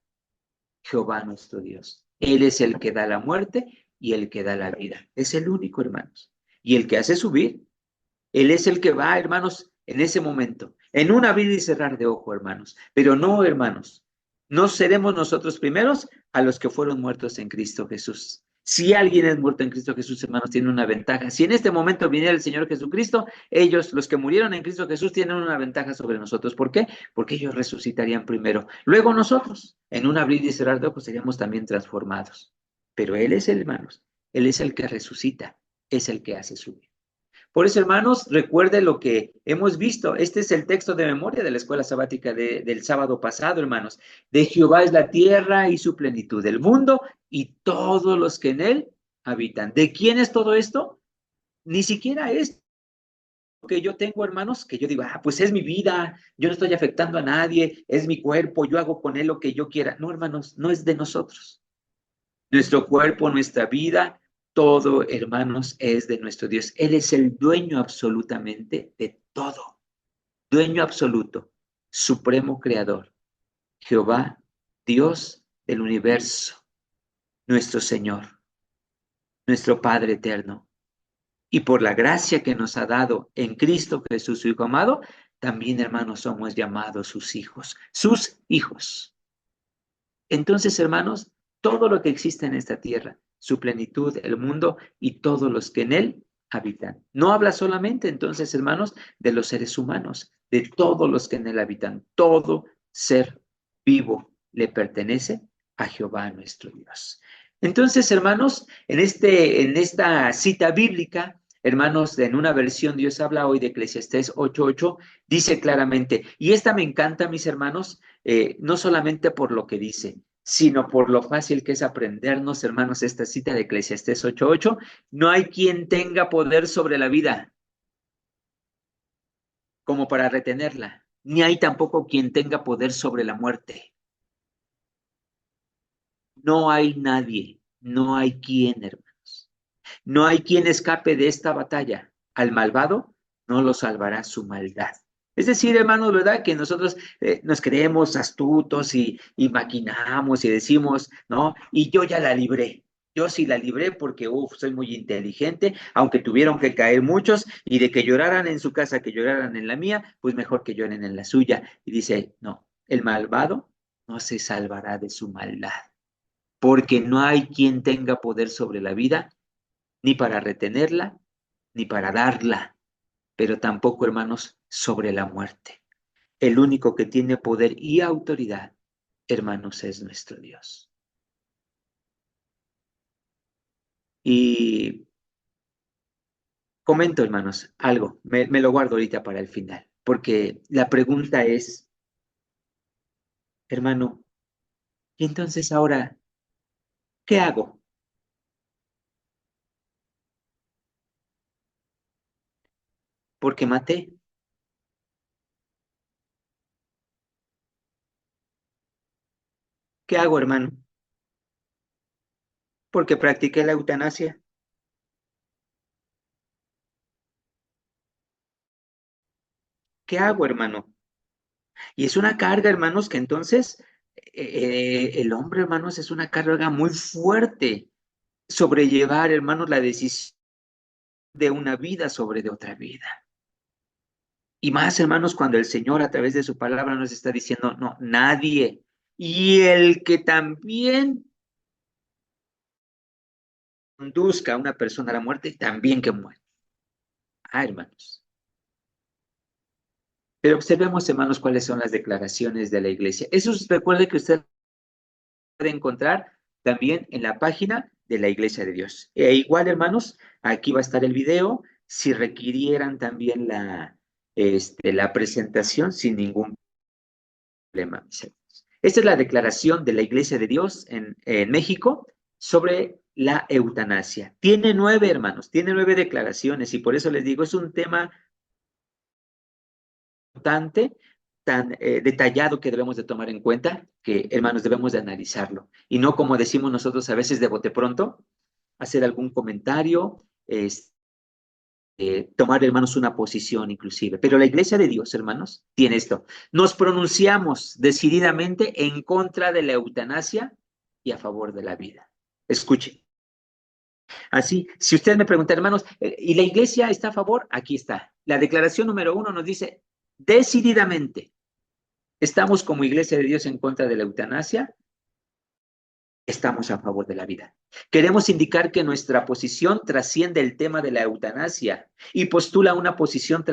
Jehová nuestro Dios. Él es el que da la muerte y el que da la vida. Es el único, hermanos. Y el que hace subir. Él es el que va, hermanos, en ese momento. En un abrir y cerrar de ojo, hermanos. Pero no, hermanos. No seremos nosotros primeros a los que fueron muertos en Cristo Jesús. Si alguien es muerto en Cristo Jesús, hermanos, tiene una ventaja. Si en este momento viniera el Señor Jesucristo, ellos, los que murieron en Cristo Jesús, tienen una ventaja sobre nosotros. ¿Por qué? Porque ellos resucitarían primero. Luego nosotros, en un abrir y cerrar de ojos, seríamos también transformados. Pero Él es el, hermanos, Él es el que resucita, es el que hace subir. Por eso, hermanos, recuerde lo que hemos visto. Este es el texto de memoria de la escuela sabática del sábado pasado, hermanos. De Jehová es la tierra y su plenitud, el mundo y todos los que en él habitan. ¿De quién es todo esto? Ni siquiera es lo que yo tengo, hermanos, que yo digo, pues es mi vida, yo no estoy afectando a nadie, es mi cuerpo, yo hago con él lo que yo quiera. No, hermanos, no es de nosotros. Nuestro cuerpo, nuestra vida, todo, hermanos, es de nuestro Dios. Él es el dueño absolutamente de todo. Dueño absoluto, supremo creador. Jehová, Dios del universo, nuestro Señor, nuestro Padre eterno. Y por la gracia que nos ha dado en Cristo Jesús, su Hijo amado, también, hermanos, somos llamados sus hijos, sus hijos. Entonces, hermanos, todo lo que existe en esta tierra, su plenitud, el mundo y todos los que en él habitan. No habla solamente, entonces, hermanos, de los seres humanos, de todos los que en él habitan. Todo ser vivo le pertenece a Jehová nuestro Dios. Entonces, hermanos, en esta cita bíblica, hermanos, en una versión Dios habla hoy de Eclesiastés 8:8, dice claramente, y esta me encanta, mis hermanos, no solamente por lo que dice, sino por lo fácil que es aprendernos, hermanos, esta cita de Eclesiastés 8:8. No hay quien tenga poder sobre la vida como para retenerla, ni hay tampoco quien tenga poder sobre la muerte. No hay nadie, no hay quien, hermanos. No hay quien escape de esta batalla. Al malvado no lo salvará su maldad. Es decir, hermanos, ¿verdad? Que nosotros nos creemos astutos y maquinamos y decimos, ¿no? Y yo ya la libré. Yo sí la libré porque, soy muy inteligente, aunque tuvieron que caer muchos y de que lloraran en su casa, que lloraran en la mía, pues mejor que lloren en la suya. Y dice, no, el malvado no se salvará de su maldad, porque no hay quien tenga poder sobre la vida, ni para retenerla, ni para darla, pero tampoco, hermanos, sobre la muerte. El único que tiene poder y autoridad, hermanos, es nuestro Dios. Y comento, hermanos, algo, me lo guardo ahorita para el final, porque la pregunta es, hermano, ¿y entonces ahora qué hago? Porque maté. ¿Qué hago, hermano? Porque practiqué la eutanasia. ¿Qué hago, hermano? Y es una carga, hermanos, que entonces el hombre, hermanos, es una carga muy fuerte sobrellevar, hermanos, la decisión de una vida sobre de otra vida. Y más, hermanos, cuando el Señor a través de su palabra nos está diciendo, no, nadie. Y el que también conduzca a una persona a la muerte, también que muere. Ah, hermanos. Pero observemos, hermanos, cuáles son las declaraciones de la iglesia. Eso recuerde que usted puede encontrar también en la página de la Iglesia de Dios. Igual, hermanos, aquí va a estar el video. Si requirieran también la presentación sin ningún problema. Esta es la declaración de la Iglesia de Dios en México sobre la eutanasia. Tiene 9, hermanos, tiene 9 declaraciones y por eso les digo, es un tema importante, tan detallado que debemos de tomar en cuenta, que hermanos debemos de analizarlo. Y no como decimos nosotros a veces de bote pronto, hacer algún comentario, tomar, hermanos, una posición inclusive. Pero la Iglesia de Dios, hermanos, tiene esto. Nos pronunciamos decididamente en contra de la eutanasia y a favor de la vida. Escuchen. Así, si usted me pregunta, hermanos, ¿y la Iglesia está a favor? Aquí está. La declaración número 1 nos dice, decididamente, ¿estamos como Iglesia de Dios en contra de la eutanasia? Estamos a favor de la vida. Queremos indicar que nuestra posición trasciende el tema de la eutanasia y postula una posición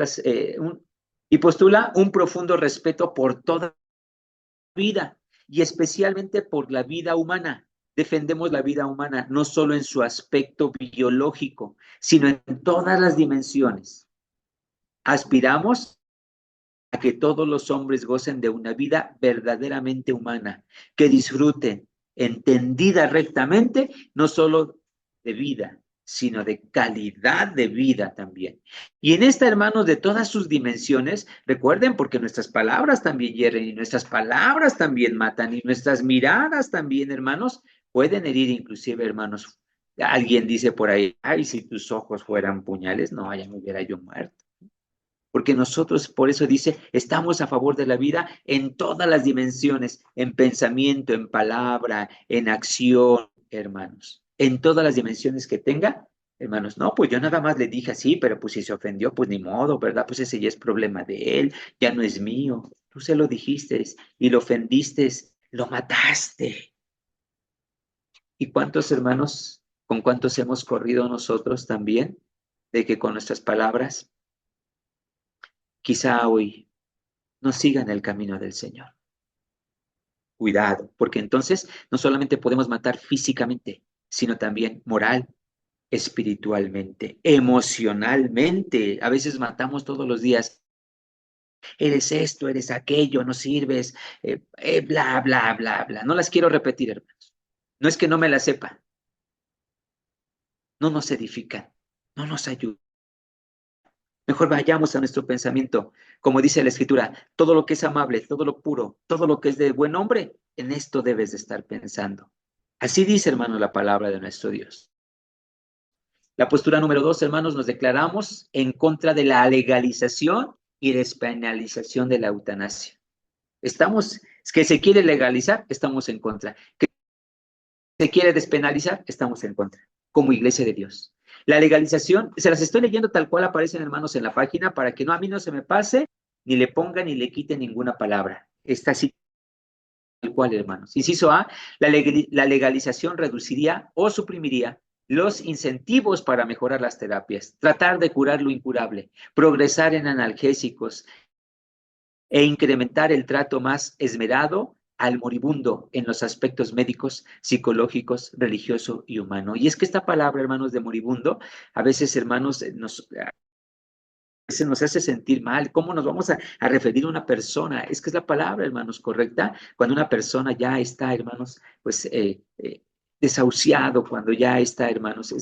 y postula un profundo respeto por toda vida y especialmente por la vida humana. Defendemos la vida humana no solo en su aspecto biológico, sino en todas las dimensiones. Aspiramos a que todos los hombres gocen de una vida verdaderamente humana, que disfruten, entendida rectamente, no solo de vida, sino de calidad de vida también. Y en esta, hermanos, de todas sus dimensiones, recuerden, porque nuestras palabras también hieren, y nuestras palabras también matan, y nuestras miradas también, hermanos, pueden herir inclusive, hermanos. Alguien dice por ahí, ay, si tus ojos fueran puñales, no, ya me hubiera yo muerto. Porque nosotros, por eso dice, estamos a favor de la vida en todas las dimensiones, en pensamiento, en palabra, en acción, hermanos. En todas las dimensiones que tenga, hermanos. No, pues yo nada más le dije así, pero pues si se ofendió, pues ni modo, ¿verdad? Pues ese ya es problema de él, ya no es mío. Tú se lo dijiste y lo ofendiste, lo mataste. ¿Y cuántos hermanos, con cuántos hemos corrido nosotros también, de que con nuestras palabras quizá hoy no sigan el camino del Señor? Cuidado, porque entonces no solamente podemos matar físicamente, sino también moral, espiritualmente, emocionalmente. A veces matamos todos los días. Eres esto, eres aquello, no sirves, bla, bla, bla, bla. No las quiero repetir, hermanos. No es que no me las sepa. No nos edifican, no nos ayudan. Mejor vayamos a nuestro pensamiento, como dice la Escritura, todo lo que es amable, todo lo puro, todo lo que es de buen hombre, en esto debes de estar pensando. Así dice, hermano, la palabra de nuestro Dios. La postura número 2, hermanos, nos declaramos en contra de la legalización y despenalización de la eutanasia. Que se quiere legalizar, estamos en contra. Que se quiere despenalizar, estamos en contra, como Iglesia de Dios. La legalización, se las estoy leyendo tal cual aparecen, hermanos, en la página, para que a mí no se me pase, ni le ponga ni le quite ninguna palabra. Está así tal cual, hermanos. Inciso A, la legalización reduciría o suprimiría los incentivos para mejorar las terapias, tratar de curar lo incurable, progresar en analgésicos e incrementar el trato más esmerado al moribundo en los aspectos médicos, psicológicos, religioso y humano. Y es que esta palabra, hermanos, de moribundo, a veces, hermanos, nos hace sentir mal. ¿Cómo nos vamos a referir a una persona? Es que es la palabra, hermanos, correcta. Cuando una persona ya está, hermanos, pues desahuciado, cuando ya está, hermanos,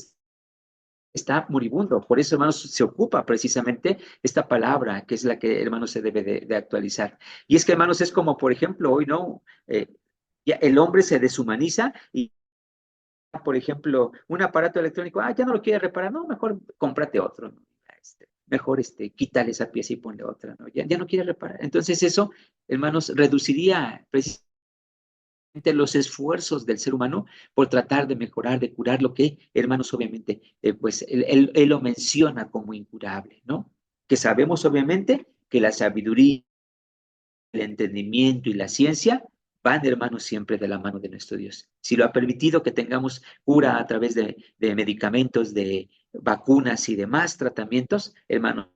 está moribundo. Por eso, hermanos, se ocupa precisamente esta palabra, que es la que, hermanos, se debe de actualizar. Y es que, hermanos, es como, por ejemplo, hoy, ¿no? Ya el hombre se deshumaniza y, por ejemplo, un aparato electrónico, ya no lo quiere reparar, no, mejor cómprate otro, ¿no? Mejor quítale esa pieza y ponle otra, ¿no? Ya no quiere reparar. Entonces eso, hermanos, reduciría precisamente los esfuerzos del ser humano por tratar de mejorar, de curar lo que, hermanos, obviamente, pues él lo menciona como incurable, ¿no? Que sabemos, obviamente, que la sabiduría, el entendimiento y la ciencia van, hermanos, siempre de la mano de nuestro Dios. Si lo ha permitido que tengamos cura a través de medicamentos, de vacunas y demás tratamientos, hermanos,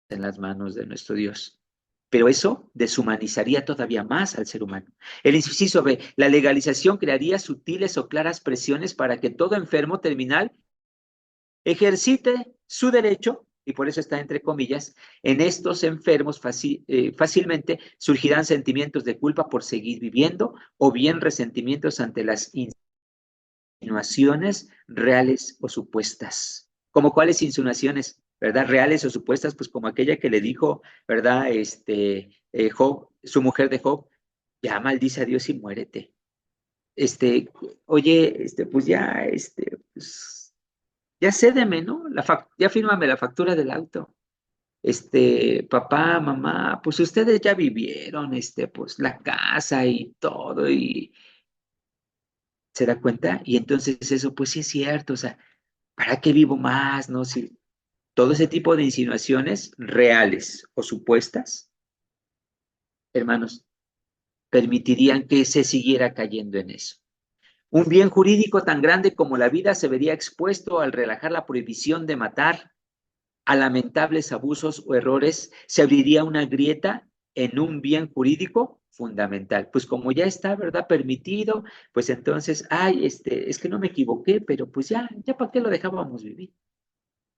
en las manos de nuestro Dios. Pero eso deshumanizaría todavía más al ser humano. El inciso B, la legalización crearía sutiles o claras presiones para que todo enfermo terminal ejercite su derecho, y por eso está entre comillas, en estos enfermos fácilmente surgirán sentimientos de culpa por seguir viviendo o bien resentimientos ante las insinuaciones reales o supuestas. ¿Como cuáles insinuaciones? ¿Verdad? Reales o supuestas, pues como aquella que le dijo, ¿verdad? Job, su mujer de Job, ya maldice a Dios y muérete. Oye, pues ya, pues, ya cédeme, ¿no? Ya fírmame la factura del auto. Papá, mamá, pues ustedes ya vivieron, pues la casa y todo, y se da cuenta, y entonces eso, pues sí es cierto, o sea, ¿para qué vivo más, no? Si todo ese tipo de insinuaciones reales o supuestas, hermanos, permitirían que se siguiera cayendo en eso. Un bien jurídico tan grande como la vida se vería expuesto al relajar la prohibición de matar, a lamentables abusos o errores, se abriría una grieta en un bien jurídico fundamental. Pues como ya está, ¿verdad? Permitido, pues entonces, es que no me equivoqué, pero pues ya para qué lo dejábamos vivir.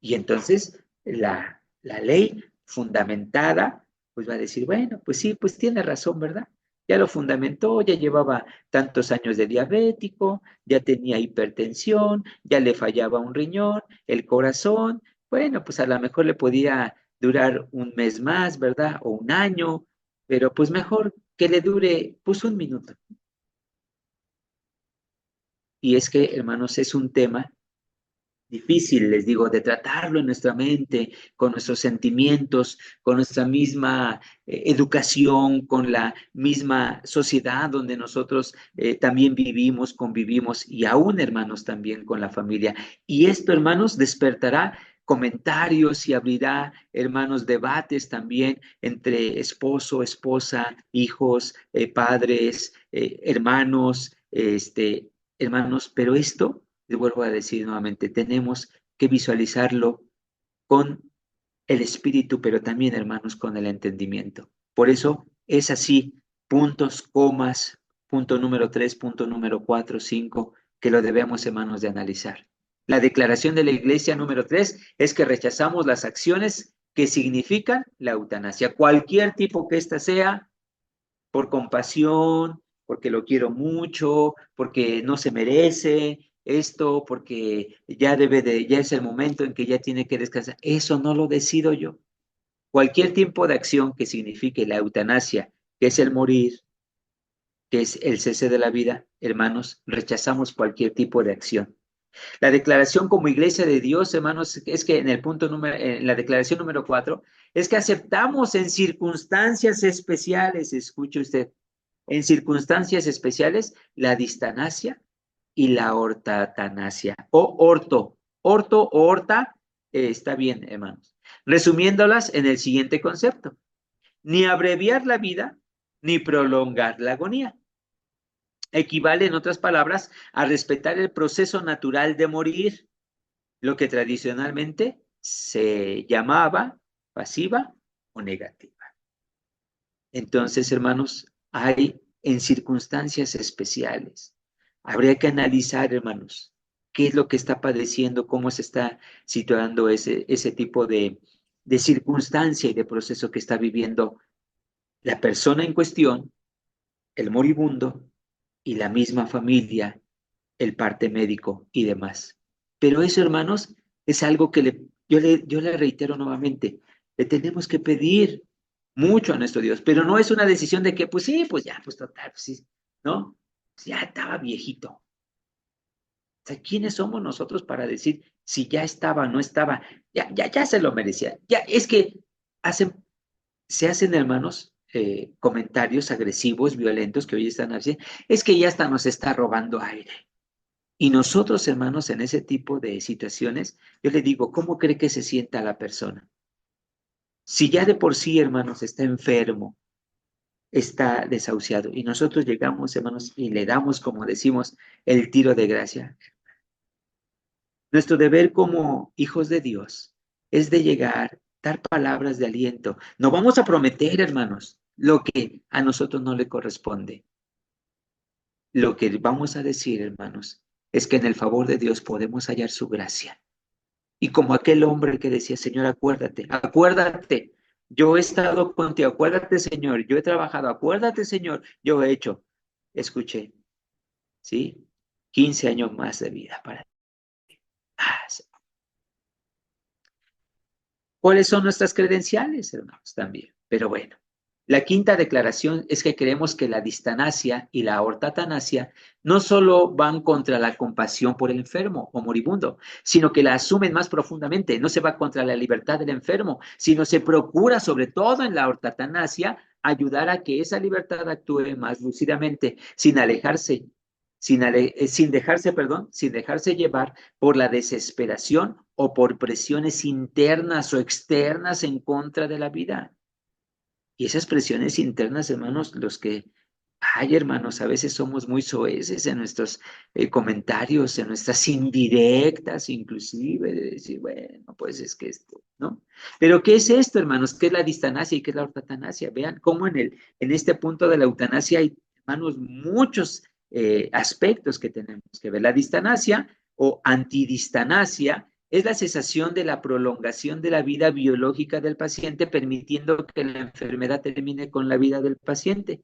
Y entonces la ley fundamentada, pues va a decir, bueno, pues sí, pues tiene razón, ¿verdad? Ya lo fundamentó, ya llevaba tantos años de diabético, ya tenía hipertensión, ya le fallaba un riñón, el corazón, bueno, pues a lo mejor le podía durar un mes más, ¿verdad? O un año, pero pues mejor que le dure, pues un minuto. Y es que, hermanos, es un tema difícil, les digo, de tratarlo en nuestra mente, con nuestros sentimientos, con nuestra misma educación, con la misma sociedad donde nosotros también vivimos, convivimos y aún, hermanos, también con la familia. Y esto, hermanos, despertará comentarios y abrirá, hermanos, debates también entre esposo, esposa, hijos, padres, hermanos, hermanos, pero esto, les vuelvo a decir nuevamente, tenemos que visualizarlo con el espíritu, pero también, hermanos, con el entendimiento. Por eso es así, puntos, comas, punto número 3, punto número 4, 5, que lo debemos, hermanos, de analizar. La declaración de la Iglesia número 3 es que rechazamos las acciones que significan la eutanasia, cualquier tipo que ésta sea, por compasión, porque lo quiero mucho, porque no se merece esto, porque ya es el momento en que ya tiene que descansar. Eso no lo decido yo. Cualquier tipo de acción que signifique la eutanasia, que es el morir, que es el cese de la vida, hermanos, rechazamos cualquier tipo de acción. La declaración como iglesia de Dios, hermanos, es que en la declaración número 4, es que aceptamos en circunstancias especiales, escuche usted, en circunstancias especiales, la distanasia y la ortatanasia, o orto o horta, está bien, hermanos. Resumiéndolas en el siguiente concepto, ni abreviar la vida, ni prolongar la agonía. Equivale, en otras palabras, a respetar el proceso natural de morir, lo que tradicionalmente se llamaba pasiva o negativa. Entonces, hermanos, hay en circunstancias especiales. Habría que analizar, hermanos, qué es lo que está padeciendo, cómo se está situando ese tipo de circunstancia y de proceso que está viviendo la persona en cuestión, el moribundo, y la misma familia, el parte médico y demás. Pero eso, hermanos, es algo que yo le reitero nuevamente, le tenemos que pedir mucho a nuestro Dios, pero no es una decisión de que, pues sí, pues ya, pues total, pues sí, ¿no? Ya estaba viejito. O sea, ¿quiénes somos nosotros para decir si ya estaba o no estaba? Ya se lo merecía. Ya, es que se hacen, hermanos, comentarios agresivos, violentos que hoy están haciendo. Es que ya hasta nos está robando aire. Y nosotros, hermanos, en ese tipo de situaciones, yo le digo, ¿cómo cree que se sienta la persona? Si ya de por sí, hermanos, está enfermo, está desahuciado, y nosotros llegamos, hermanos, y le damos, como decimos, el tiro de gracia. Nuestro deber como hijos de Dios es de llegar, dar palabras de aliento. No vamos a prometer, hermanos, lo que a nosotros no le corresponde. Lo que vamos a decir, hermanos, es que en el favor de Dios podemos hallar su gracia. Y como aquel hombre que decía, Señor, acuérdate, acuérdate, yo he estado contigo, acuérdate, Señor, yo he trabajado, acuérdate, Señor, yo he hecho. Escuché, ¿sí? 15 años más de vida para ti. ¿Cuáles son nuestras credenciales, hermanos? También. Pero bueno, la quinta declaración es que creemos que la distanasia y la ortatanasia no solo van contra la compasión por el enfermo o moribundo, sino que la asumen más profundamente. No se va contra la libertad del enfermo, sino se procura, sobre todo en la ortatanasia, ayudar a que esa libertad actúe más lúcidamente, sin alejarse, sin dejarse llevar por la desesperación o por presiones internas o externas en contra de la vida. Y esas presiones internas, hermanos, hermanos, a veces somos muy soeces en nuestros comentarios, en nuestras indirectas, inclusive, de decir, bueno, pues es que esto, ¿no? Pero ¿qué es esto, hermanos? ¿Qué es la distanasia y qué es la ortatanasia? Vean cómo en este punto de la eutanasia hay, hermanos, muchos aspectos que tenemos que ver. La distanasia o antidistanasia es la cesación de la prolongación de la vida biológica del paciente, permitiendo que la enfermedad termine con la vida del paciente.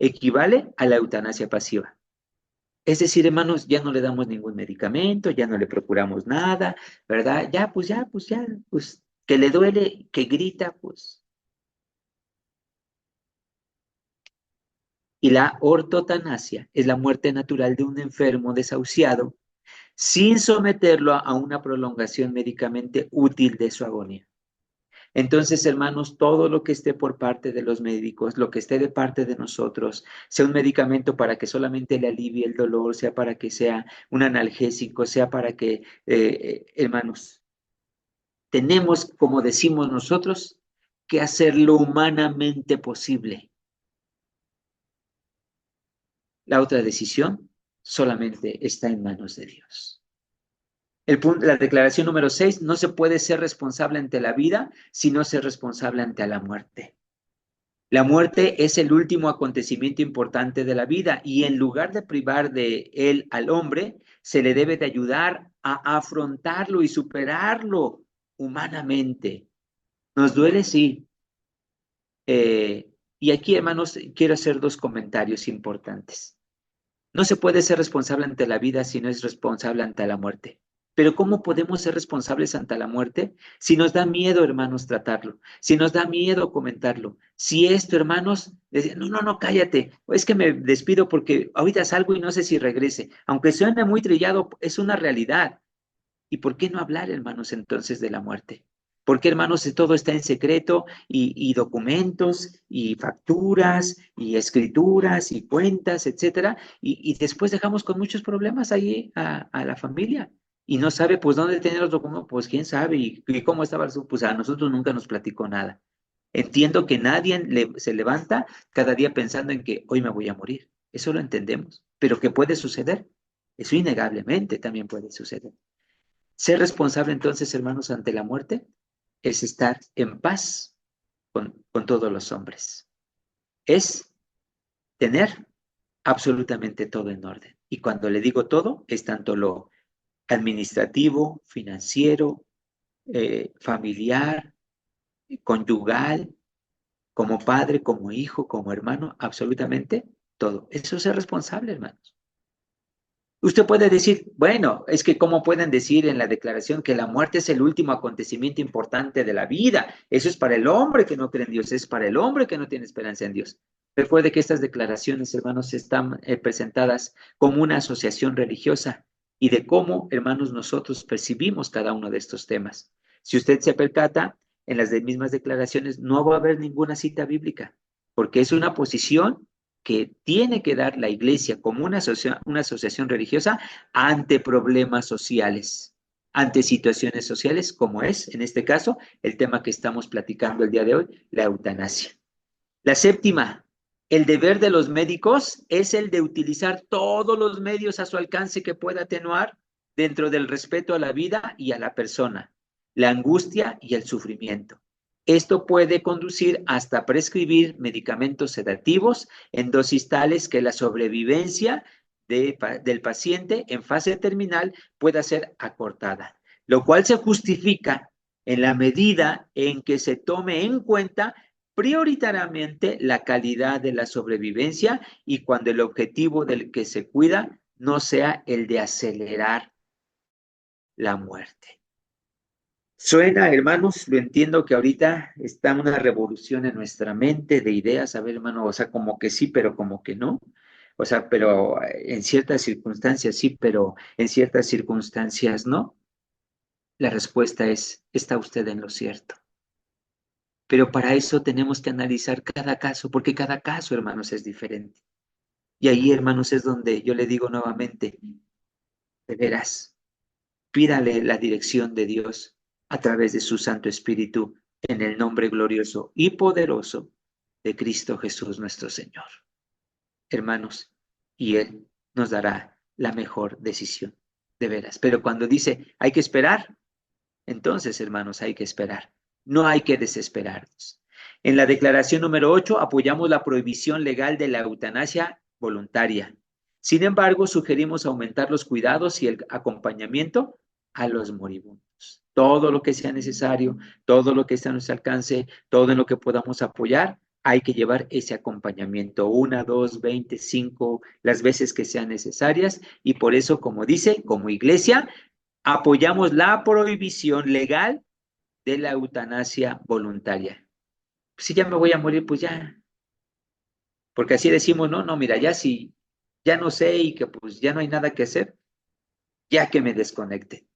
Equivale a la eutanasia pasiva. Es decir, hermanos, ya no le damos ningún medicamento, ya no le procuramos nada, ¿verdad? Pues, que le duele, que grita, pues. Y la ortotanasia es la muerte natural de un enfermo desahuciado sin someterlo a una prolongación médicamente útil de su agonía. Entonces, hermanos, todo lo que esté por parte de los médicos, lo que esté de parte de nosotros, sea un medicamento para que solamente le alivie el dolor, sea para que sea un analgésico, sea para que, hermanos, tenemos, como decimos nosotros, que hacer lo humanamente posible. La otra decisión solamente está en manos de Dios. La declaración número 6, no se puede ser responsable ante la vida, sino ser responsable ante la muerte. La muerte es el último acontecimiento importante de la vida y en lugar de privar de él al hombre, se le debe de ayudar a afrontarlo y superarlo humanamente. ¿Nos duele? Sí. Y aquí, hermanos, quiero hacer 2 comentarios importantes. No se puede ser responsable ante la vida si no es responsable ante la muerte. Pero ¿cómo podemos ser responsables ante la muerte si nos da miedo, hermanos, tratarlo? Si nos da miedo comentarlo. Si esto, hermanos, no, cállate. Es que me despido porque ahorita salgo y no sé si regrese. Aunque suene muy trillado, es una realidad. ¿Y por qué no hablar, hermanos, entonces de la muerte? Porque, hermanos, todo está en secreto y documentos y facturas y escrituras y cuentas, etcétera. Y después dejamos con muchos problemas ahí a la familia. Y no sabe, pues, dónde tener los documentos. Pues, quién sabe. ¿Y cómo estaba? Pues a nosotros nunca nos platicó nada. Entiendo que nadie se levanta cada día pensando en que hoy me voy a morir. Eso lo entendemos. Pero ¿qué puede suceder? Eso innegablemente también puede suceder. Ser responsable entonces, hermanos, ante la muerte es estar en paz con todos los hombres. Es tener absolutamente todo en orden. Y cuando le digo todo, es tanto lo administrativo, financiero, familiar, conyugal, como padre, como hijo, como hermano, absolutamente todo. Eso es ser responsable, hermanos. Usted puede decir, bueno, es que ¿cómo pueden decir en la declaración que la muerte es el último acontecimiento importante de la vida? Eso es para el hombre que no cree en Dios, es para el hombre que no tiene esperanza en Dios. Recuerde que estas declaraciones, hermanos, están presentadas como una asociación religiosa y de cómo, hermanos, nosotros percibimos cada uno de estos temas. Si usted se percata, en las mismas declaraciones no va a haber ninguna cita bíblica, porque es una posición que tiene que dar la iglesia como una asociación religiosa ante problemas sociales, ante situaciones sociales, como es, en este caso, el tema que estamos platicando el día de hoy, la eutanasia. La séptima, el deber de los médicos es el de utilizar todos los medios a su alcance que pueda atenuar dentro del respeto a la vida y a la persona, la angustia y el sufrimiento. Esto puede conducir hasta prescribir medicamentos sedativos en dosis tales que la sobrevivencia del paciente en fase terminal pueda ser acortada, lo cual se justifica en la medida en que se tome en cuenta prioritariamente la calidad de la sobrevivencia y cuando el objetivo del que se cuida no sea el de acelerar la muerte. Suena, hermanos, lo entiendo que ahorita está una revolución en nuestra mente de ideas, a ver, hermano, o sea, como que sí, pero como que no. O sea, pero en ciertas circunstancias sí, pero en ciertas circunstancias no. La respuesta es, está usted en lo cierto. Pero para eso tenemos que analizar cada caso, porque cada caso, hermanos, es diferente. Y ahí, hermanos, es donde yo le digo nuevamente, de veras, pídale la dirección de Dios a través de su Santo Espíritu en el nombre glorioso y poderoso de Cristo Jesús nuestro Señor. Hermanos, y Él nos dará la mejor decisión, de veras. Pero cuando dice, hay que esperar, entonces, hermanos, hay que esperar. No hay que desesperarnos. En la declaración número 8 apoyamos la prohibición legal de la eutanasia voluntaria. Sin embargo, sugerimos aumentar los cuidados y el acompañamiento a los moribundos. Todo lo que sea necesario, todo lo que esté a nuestro alcance, todo en lo que podamos apoyar, hay que llevar ese acompañamiento 1, 2, 20, 5, las veces que sean necesarias. Y por eso, como dice, como iglesia, apoyamos la prohibición legal de la eutanasia voluntaria. Si ya me voy a morir, pues ya. Porque así decimos, no, mira, ya si ya no sé y que pues ya no hay nada que hacer, ya que me desconecte.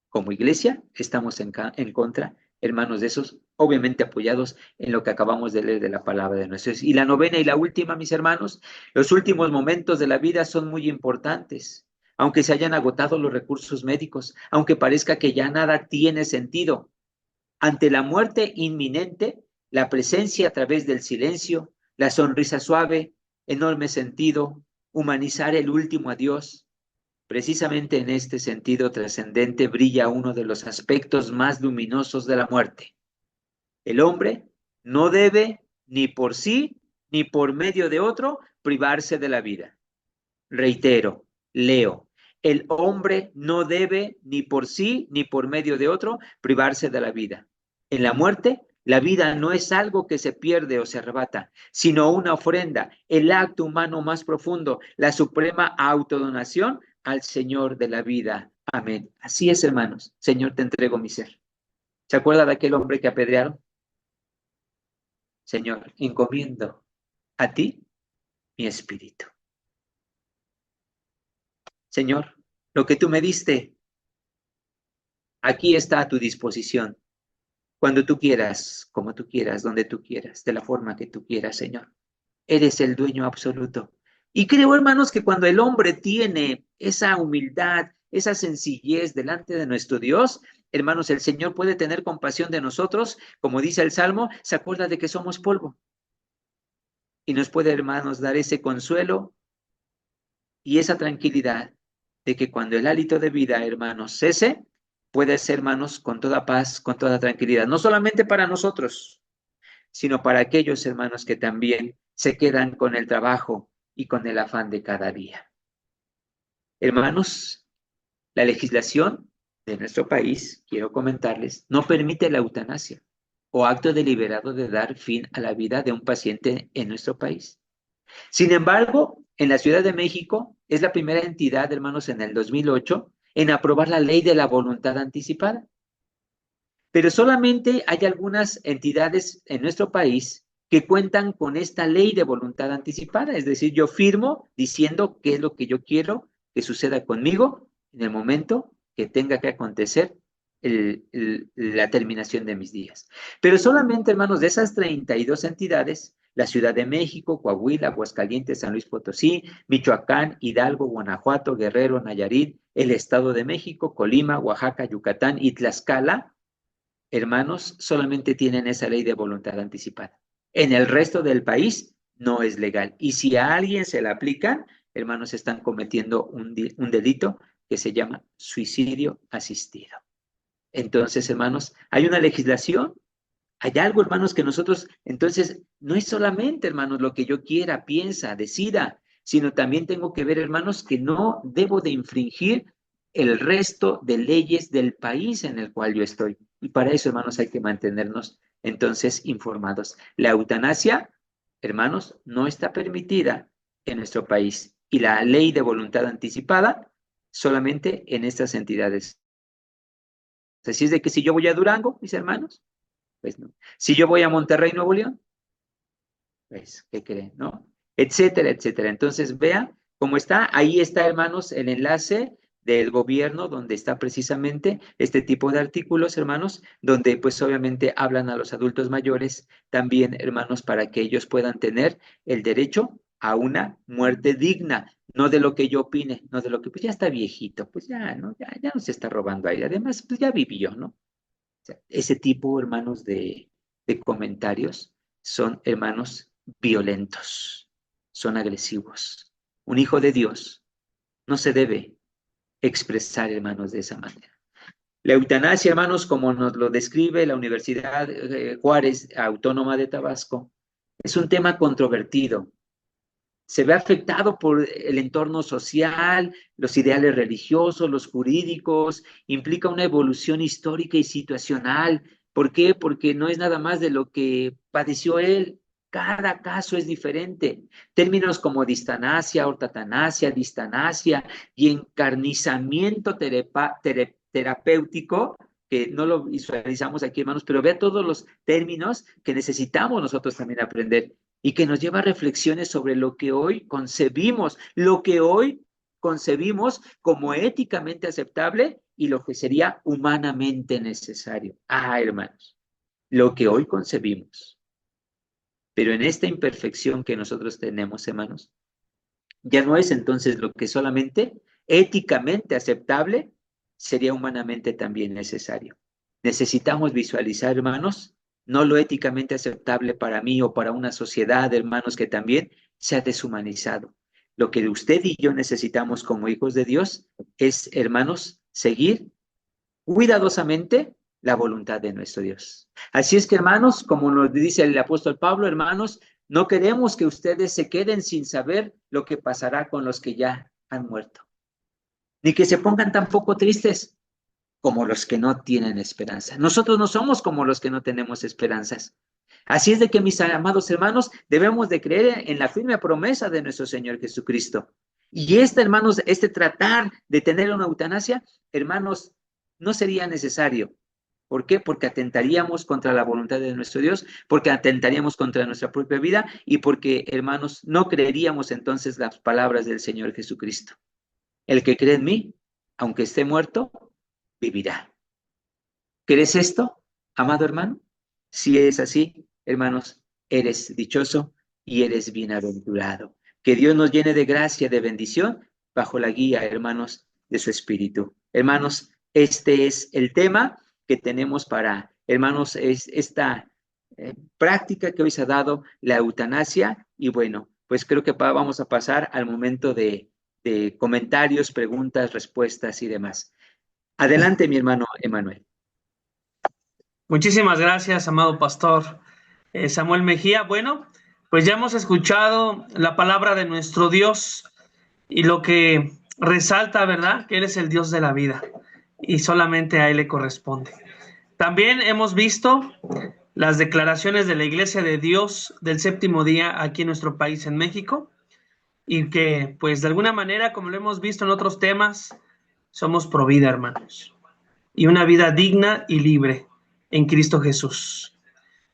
Como iglesia estamos en contra, hermanos, de esos, obviamente apoyados en lo que acabamos de leer de la palabra de nuestro Dios. Y la novena y la última, mis hermanos, los últimos momentos de la vida son muy importantes. Aunque se hayan agotado los recursos médicos, aunque parezca que ya nada tiene sentido. Ante la muerte inminente, la presencia a través del silencio, la sonrisa suave, enorme sentido, humanizar el último adiós. Precisamente en este sentido trascendente brilla uno de los aspectos más luminosos de la muerte. El hombre no debe, ni por sí, ni por medio de otro, privarse de la vida. Reitero, leo, el hombre no debe, ni por sí, ni por medio de otro, privarse de la vida. En la muerte, la vida no es algo que se pierde o se arrebata, sino una ofrenda, el acto humano más profundo, la suprema autodonación al Señor de la vida. Amén. Así es, hermanos. Señor, te entrego mi ser. ¿Se acuerda de aquel hombre que apedrearon? Señor, encomiendo a ti mi espíritu. Señor, lo que tú me diste, aquí está a tu disposición. Cuando tú quieras, como tú quieras, donde tú quieras, de la forma que tú quieras, Señor. Eres el dueño absoluto. Y creo, hermanos, que cuando el hombre tiene esa humildad, esa sencillez delante de nuestro Dios, hermanos, el Señor puede tener compasión de nosotros, como dice el Salmo, se acuerda de que somos polvo. Y nos puede, hermanos, dar ese consuelo y esa tranquilidad de que cuando el hálito de vida, hermanos, cese, puede ser, hermanos, con toda paz, con toda tranquilidad, no solamente para nosotros, sino para aquellos hermanos que también se quedan con el trabajo y con el afán de cada día. Hermanos, la legislación de nuestro país, quiero comentarles, no permite la eutanasia o acto deliberado de dar fin a la vida de un paciente en nuestro país. Sin embargo, en la Ciudad de México es la primera entidad, hermanos, en el 2008, en aprobar la ley de la voluntad anticipada. Pero solamente hay algunas entidades en nuestro país que cuentan con esta ley de voluntad anticipada. Es decir, yo firmo diciendo qué es lo que yo quiero que suceda conmigo en el momento que tenga que acontecer la terminación de mis días. Pero solamente, hermanos, de esas 32 entidades, la Ciudad de México, Coahuila, Aguascalientes, San Luis Potosí, Michoacán, Hidalgo, Guanajuato, Guerrero, Nayarit, el Estado de México, Colima, Oaxaca, Yucatán y Tlaxcala, hermanos, solamente tienen esa ley de voluntad anticipada. En el resto del país no es legal. Y si a alguien se la aplican, hermanos, están cometiendo un delito que se llama suicidio asistido. Entonces, hermanos, hay una legislación, hay algo, hermanos, que nosotros, entonces, no es solamente, hermanos, lo que yo quiera, piensa, decida, sino también tengo que ver, hermanos, que no debo de infringir el resto de leyes del país en el cual yo estoy. Y para eso, hermanos, hay que mantenernos, entonces, informados. La eutanasia, hermanos, no está permitida en nuestro país. Y la ley de voluntad anticipada solamente en estas entidades. Así es de que si yo voy a Durango, mis hermanos, pues no. Si yo voy a Monterrey, Nuevo León, pues, ¿qué creen, no? Etcétera, etcétera. Entonces, vean cómo está. Ahí está, hermanos, el enlace del gobierno, donde está precisamente este tipo de artículos, hermanos, donde pues obviamente hablan a los adultos mayores también, hermanos, para que ellos puedan tener el derecho a una muerte digna, no de lo que yo opine, no de lo que, pues ya está viejito, pues ya, ¿no? Ya no se está robando aire, además, pues ya vivió, ¿no? O sea, ese tipo, hermanos, de comentarios son, hermanos, violentos, son agresivos. Un hijo de Dios no se debe expresar, hermanos, de esa manera. La eutanasia, hermanos, como nos lo describe la Universidad Juárez Autónoma de Tabasco, es un tema controvertido. Se ve afectado por el entorno social, los ideales religiosos, los jurídicos, implica una evolución histórica y situacional. ¿Por qué? Porque no es nada más de lo que padeció él. Cada caso es diferente. Términos como distanasia, ortatanasia, distanasia y encarnizamiento terapéutico, que no lo visualizamos aquí, hermanos, pero vea todos los términos que necesitamos nosotros también aprender y que nos lleva a reflexiones sobre lo que hoy concebimos como éticamente aceptable y lo que sería humanamente necesario. Hermanos, lo que hoy concebimos. Pero en esta imperfección que nosotros tenemos, hermanos, ya no es entonces lo que solamente éticamente aceptable sería humanamente también necesario. Necesitamos visualizar, hermanos, no lo éticamente aceptable para mí o para una sociedad, hermanos, que también se ha deshumanizado. Lo que usted y yo necesitamos como hijos de Dios es, hermanos, seguir cuidadosamente la voluntad de nuestro Dios. Así es que, hermanos, como nos dice el apóstol Pablo, hermanos, no queremos que ustedes se queden sin saber lo que pasará con los que ya han muerto, ni que se pongan tampoco tristes como los que no tienen esperanza. Nosotros no somos como los que no tenemos esperanzas. Así es de que, mis amados hermanos, debemos de creer en la firme promesa de nuestro Señor Jesucristo. Y hermanos, tratar de tener una eutanasia, hermanos, no sería necesario. ¿Por qué? Porque atentaríamos contra la voluntad de nuestro Dios, porque atentaríamos contra nuestra propia vida y porque, hermanos, no creeríamos entonces las palabras del Señor Jesucristo. El que cree en mí, aunque esté muerto, vivirá. ¿Crees esto, amado hermano? Si es así, hermanos, eres dichoso y eres bienaventurado. Que Dios nos llene de gracia, de bendición, bajo la guía, hermanos, de su Espíritu. Hermanos, este es el tema que tenemos para, hermanos, es esta práctica que hoy se ha dado, la eutanasia. Y bueno, pues creo que vamos a pasar al momento de comentarios, preguntas, respuestas y demás. Adelante, mi hermano Emanuel. Muchísimas gracias, amado pastor Samuel Mejía. Bueno, pues ya hemos escuchado la palabra de nuestro Dios y lo que resalta, ¿verdad? Que Él es el Dios de la vida y solamente a Él le corresponde. También hemos visto las declaraciones de la Iglesia de Dios del séptimo día aquí en nuestro país, en México, y que, pues, de alguna manera, como lo hemos visto en otros temas, somos pro vida, hermanos, y una vida digna y libre en Cristo Jesús.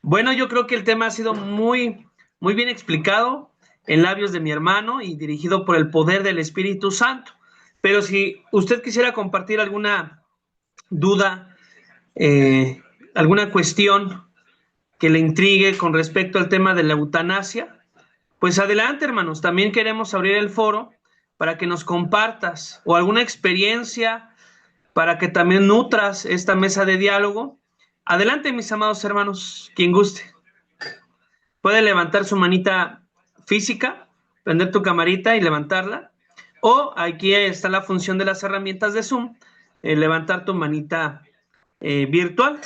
Bueno, yo creo que el tema ha sido muy bien explicado en labios de mi hermano y dirigido por el poder del Espíritu Santo. Pero si usted quisiera compartir alguna duda, alguna cuestión que le intrigue con respecto al tema de la eutanasia, pues adelante, hermanos. También queremos abrir el foro para que nos compartas o alguna experiencia para que también nutras esta mesa de diálogo. Adelante, mis amados hermanos, quien guste. Puede levantar su manita física, prender tu camarita y levantarla. O aquí está la función de las herramientas de Zoom, levantar tu manita virtual.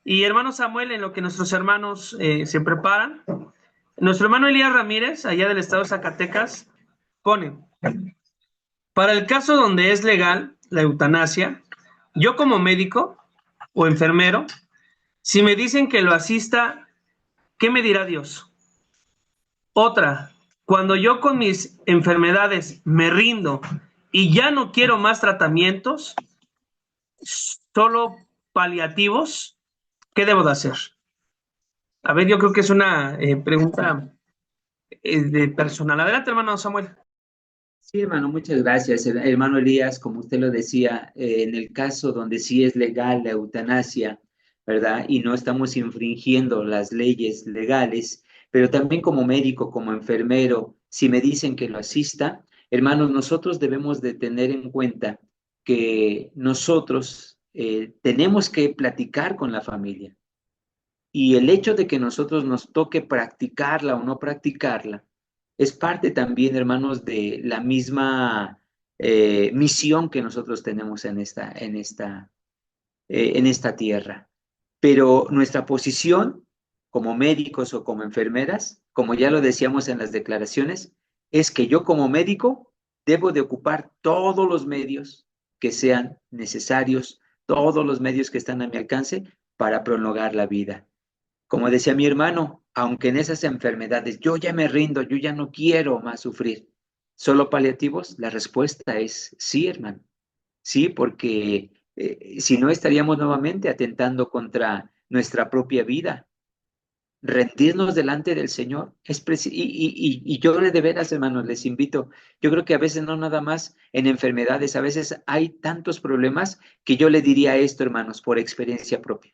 Y hermano Samuel, en lo que nuestros hermanos se preparan, nuestro hermano Elías Ramírez, allá del estado de Zacatecas, pone, para el caso donde es legal la eutanasia, yo como médico o enfermero, si me dicen que lo asista, ¿qué me dirá Dios? Otra, cuando yo con mis enfermedades me rindo y ya no quiero más tratamientos, solo paliativos, ¿qué debo de hacer? A ver, yo creo que es una pregunta de personal. Adelante, hermano Samuel. Sí, hermano, muchas gracias. Hermano Elías, como usted lo decía, en el caso donde sí es legal la eutanasia, ¿verdad? Y no estamos infringiendo las leyes legales, pero también como médico, como enfermero, si me dicen que lo asista, hermanos, nosotros debemos de tener en cuenta que nosotros tenemos que platicar con la familia. Y el hecho de que nosotros nos toque practicarla o no practicarla es parte también, hermanos, de la misma misión que nosotros tenemos en esta tierra. Pero nuestra posición como médicos o como enfermeras, como ya lo decíamos en las declaraciones, es que yo como médico debo de ocupar todos los medios que sean necesarios, todos los medios que están a mi alcance para prolongar la vida. Como decía mi hermano, aunque en esas enfermedades yo ya me rindo, yo ya no quiero más sufrir, ¿solo paliativos? La respuesta es sí, hermano. Sí, porque si no estaríamos nuevamente atentando contra nuestra propia vida. Rendirnos delante del Señor y yo de veras, hermanos, les invito. Yo creo que a veces no nada más en enfermedades, a veces hay tantos problemas que yo le diría esto, hermanos, por experiencia propia.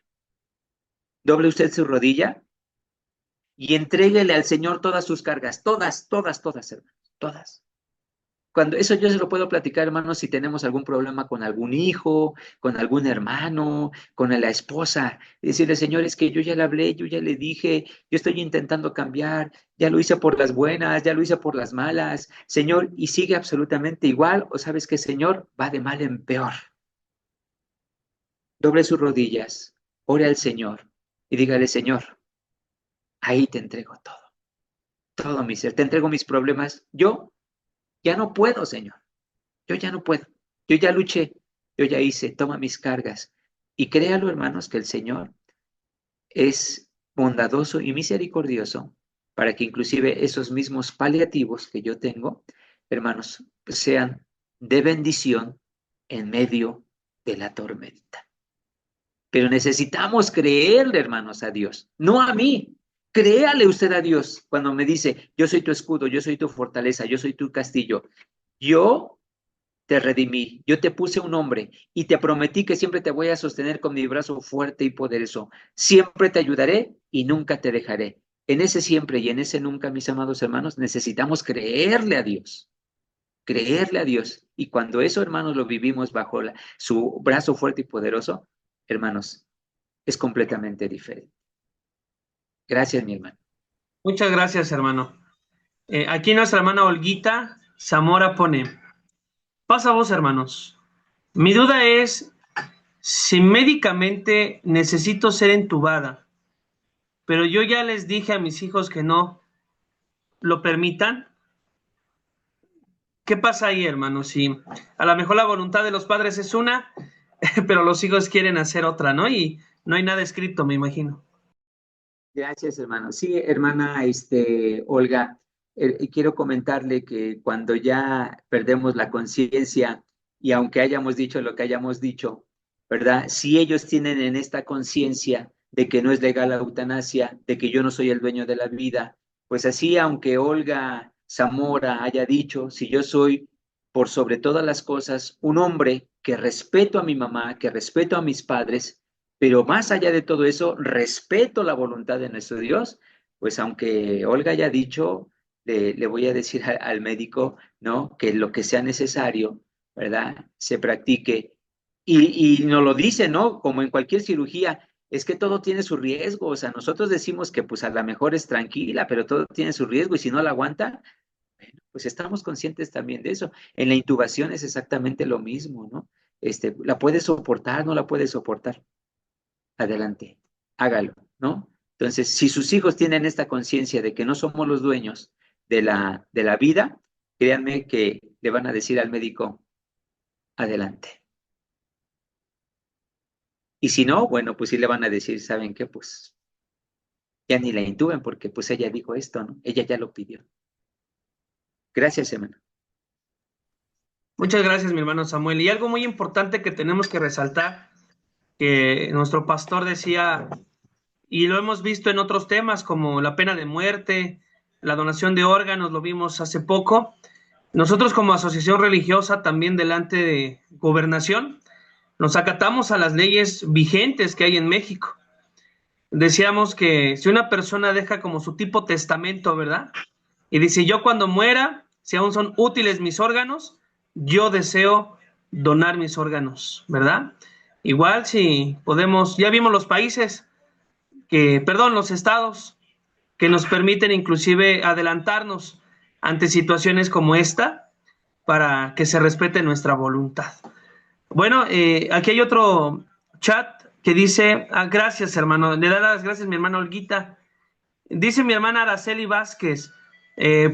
Doble usted su rodilla y entréguele al Señor todas sus cargas, todas, hermanos, todas. Cuando eso yo se lo puedo platicar, hermanos, si tenemos algún problema con algún hijo, con algún hermano, con la esposa, y decirle, Señor, es que yo ya le hablé, yo ya le dije, yo estoy intentando cambiar, ya lo hice por las buenas, ya lo hice por las malas, Señor, y sigue absolutamente igual, o sabes que, Señor, va de mal en peor. Doble sus rodillas, ore al Señor y dígale, Señor, ahí te entrego todo mi ser, te entrego mis problemas, yo ya no puedo, Señor. Yo ya no puedo. Yo ya luché. Yo ya hice. Toma mis cargas. Y créalo, hermanos, que el Señor es bondadoso y misericordioso para que inclusive esos mismos paliativos que yo tengo, hermanos, sean de bendición en medio de la tormenta. Pero necesitamos creerle, hermanos, a Dios, no a mí. Créale usted a Dios cuando me dice, yo soy tu escudo, yo soy tu fortaleza, yo soy tu castillo. Yo te redimí, yo te puse un nombre y te prometí que siempre te voy a sostener con mi brazo fuerte y poderoso. Siempre te ayudaré y nunca te dejaré. En ese siempre y en ese nunca, mis amados hermanos, necesitamos creerle a Dios. Creerle a Dios. Y cuando eso, hermanos, lo vivimos bajo su brazo fuerte y poderoso, hermanos, es completamente diferente. Gracias, mi hermano. Muchas gracias, hermano. Aquí nuestra hermana Olguita Zamora pone, pasa vos, hermanos. Mi duda es si médicamente necesito ser entubada, pero yo ya les dije a mis hijos que no lo permitan. ¿Qué pasa ahí, hermanos? Si a lo mejor la voluntad de los padres es una, pero los hijos quieren hacer otra, ¿no? Y no hay nada escrito, me imagino. Gracias, hermano. Sí, hermana, Olga, quiero comentarle que cuando ya perdemos la conciencia y aunque hayamos dicho lo que hayamos dicho, ¿verdad? Si ellos tienen en esta conciencia de que no es legal la eutanasia, de que yo no soy el dueño de la vida. Pues así, aunque Olga Zamora haya dicho, si yo soy por sobre todas las cosas un hombre que respeto a mi mamá, que respeto a mis padres, pero más allá de todo eso, respeto la voluntad de nuestro Dios, pues aunque Olga haya dicho, le voy a decir al médico, ¿no? Que lo que sea necesario, ¿verdad? Se practique. Y nos lo dice, ¿no? Como en cualquier cirugía, es que todo tiene su riesgo. O sea, nosotros decimos que pues a lo mejor es tranquila, pero todo tiene su riesgo y si no la aguanta, bueno, pues estamos conscientes también de eso. En la intubación es exactamente lo mismo, ¿no? ¿La puede soportar? ¿No la puede soportar? Adelante, hágalo, ¿no? Entonces, si sus hijos tienen esta conciencia de que no somos los dueños de la vida, créanme que le van a decir al médico, adelante. Y si no, bueno, pues sí le van a decir, ¿saben qué? Pues ya ni la intuben porque pues ella dijo esto, ¿no? Ella ya lo pidió. Gracias, hermano. Muchas gracias, mi hermano Samuel. Y algo muy importante que tenemos que resaltar, que nuestro pastor decía, y lo hemos visto en otros temas como la pena de muerte, la donación de órganos, lo vimos hace poco. Nosotros como asociación religiosa, también delante de gobernación, nos acatamos a las leyes vigentes que hay en México. Decíamos que si una persona deja como su tipo testamento, ¿verdad? Y dice, yo cuando muera, si aún son útiles mis órganos, yo deseo donar mis órganos, ¿verdad? Igual si podemos, ya vimos los países los estados que nos permiten inclusive adelantarnos ante situaciones como esta para que se respete nuestra voluntad. Bueno, aquí hay otro chat que dice, gracias hermano, le da las gracias mi hermana Olguita. Dice mi hermana Araceli Vázquez,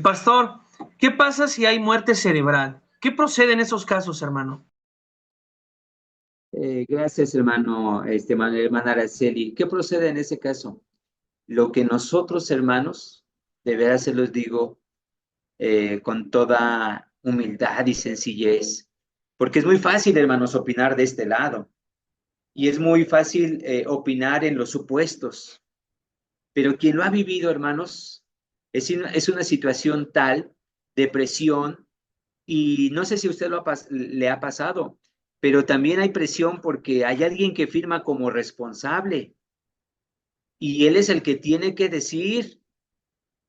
pastor, ¿qué pasa si hay muerte cerebral? ¿Qué procede en esos casos, hermano? Gracias, hermano, hermana Araceli. ¿Qué procede en ese caso? Lo que nosotros, hermanos, de veras se los digo con toda humildad y sencillez, porque es muy fácil, hermanos, opinar de este lado, y es muy fácil opinar en los supuestos, pero quien lo ha vivido, hermanos, es una situación tal de presión, y no sé si a usted le ha pasado, pero también hay presión porque hay alguien que firma como responsable, y él es el que tiene que decir,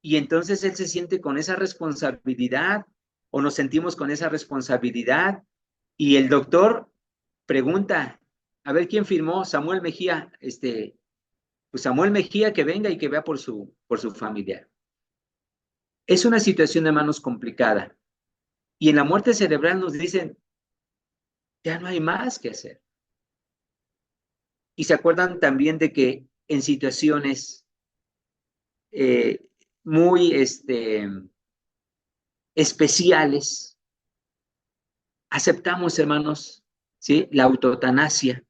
y entonces él se siente con esa responsabilidad, o nos sentimos con esa responsabilidad, y el doctor pregunta, a ver quién firmó, Samuel Mejía, pues Samuel Mejía que venga y que vea por su familiar. Es una situación, hermanos, complicada. Y en la muerte cerebral nos dicen, ya no hay más que hacer. Y se acuerdan también de que en situaciones muy especiales, aceptamos, hermanos, ¿sí? La autotanasia,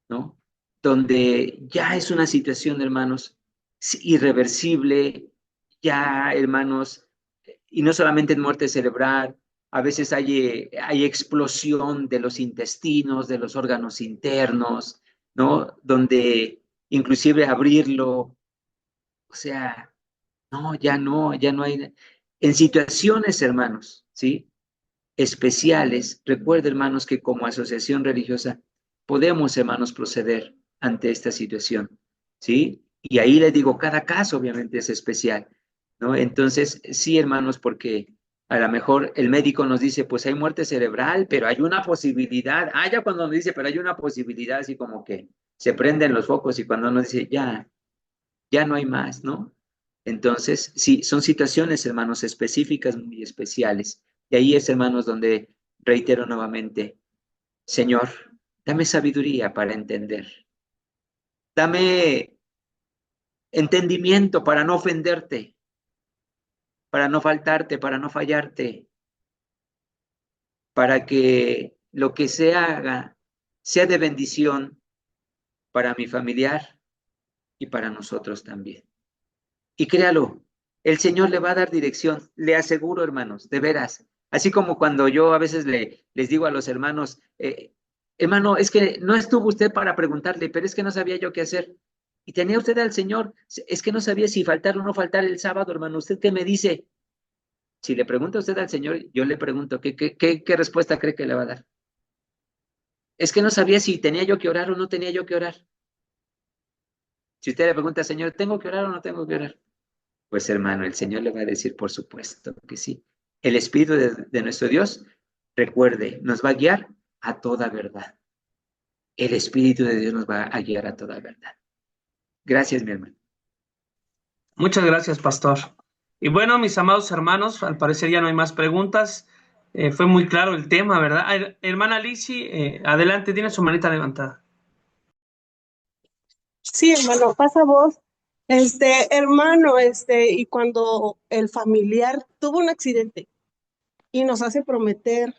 ¿no? Donde ya es una situación, hermanos, irreversible, ya, hermanos, y no solamente en muerte cerebral, a veces hay explosión de los intestinos, de los órganos internos, ¿no? Donde inclusive abrirlo, o sea, no, ya no hay. En situaciones, hermanos, ¿sí? Especiales, recuerda, hermanos, que como asociación religiosa podemos, hermanos, proceder ante esta situación, ¿sí? Y ahí les digo, cada caso obviamente es especial, ¿no? Entonces, sí, hermanos, porque a lo mejor el médico nos dice, pues hay muerte cerebral, pero hay una posibilidad. Ya cuando nos dice, pero hay una posibilidad, así como que se prenden los focos y cuando nos dice, ya no hay más, ¿no? Entonces, sí, son situaciones, hermanos, específicas, muy especiales. Y ahí es, hermanos, donde reitero nuevamente, Señor, dame sabiduría para entender. Dame entendimiento para no ofenderte, para no faltarte, para no fallarte, para que lo que se haga sea de bendición para mi familiar y para nosotros también. Y créalo, el Señor le va a dar dirección, le aseguro, hermanos, de veras. Así como cuando yo a veces les digo a los hermanos, hermano, es que no estuvo usted para preguntarle, pero es que no sabía yo qué hacer. Y tenía usted al Señor. Es que no sabía si faltar o no faltar el sábado, hermano. ¿Usted qué me dice? Si le pregunta usted al Señor, yo le pregunto, ¿qué respuesta cree que le va a dar? Es que no sabía si tenía yo que orar o no tenía yo que orar. Si usted le pregunta al Señor, ¿tengo que orar o no tengo que orar? Pues hermano, el Señor le va a decir, por supuesto que sí. El Espíritu de nuestro Dios, recuerde, nos va a guiar a toda verdad. El Espíritu de Dios nos va a guiar a toda verdad. Gracias, mi hermano. Muchas gracias, pastor. Y bueno, mis amados hermanos, al parecer ya no hay más preguntas. Fue muy claro el tema, ¿verdad? Hermana Lizzy, adelante, tiene su manita levantada. Sí, hermano, pasa voz. Hermano, y cuando el familiar tuvo un accidente y nos hace prometer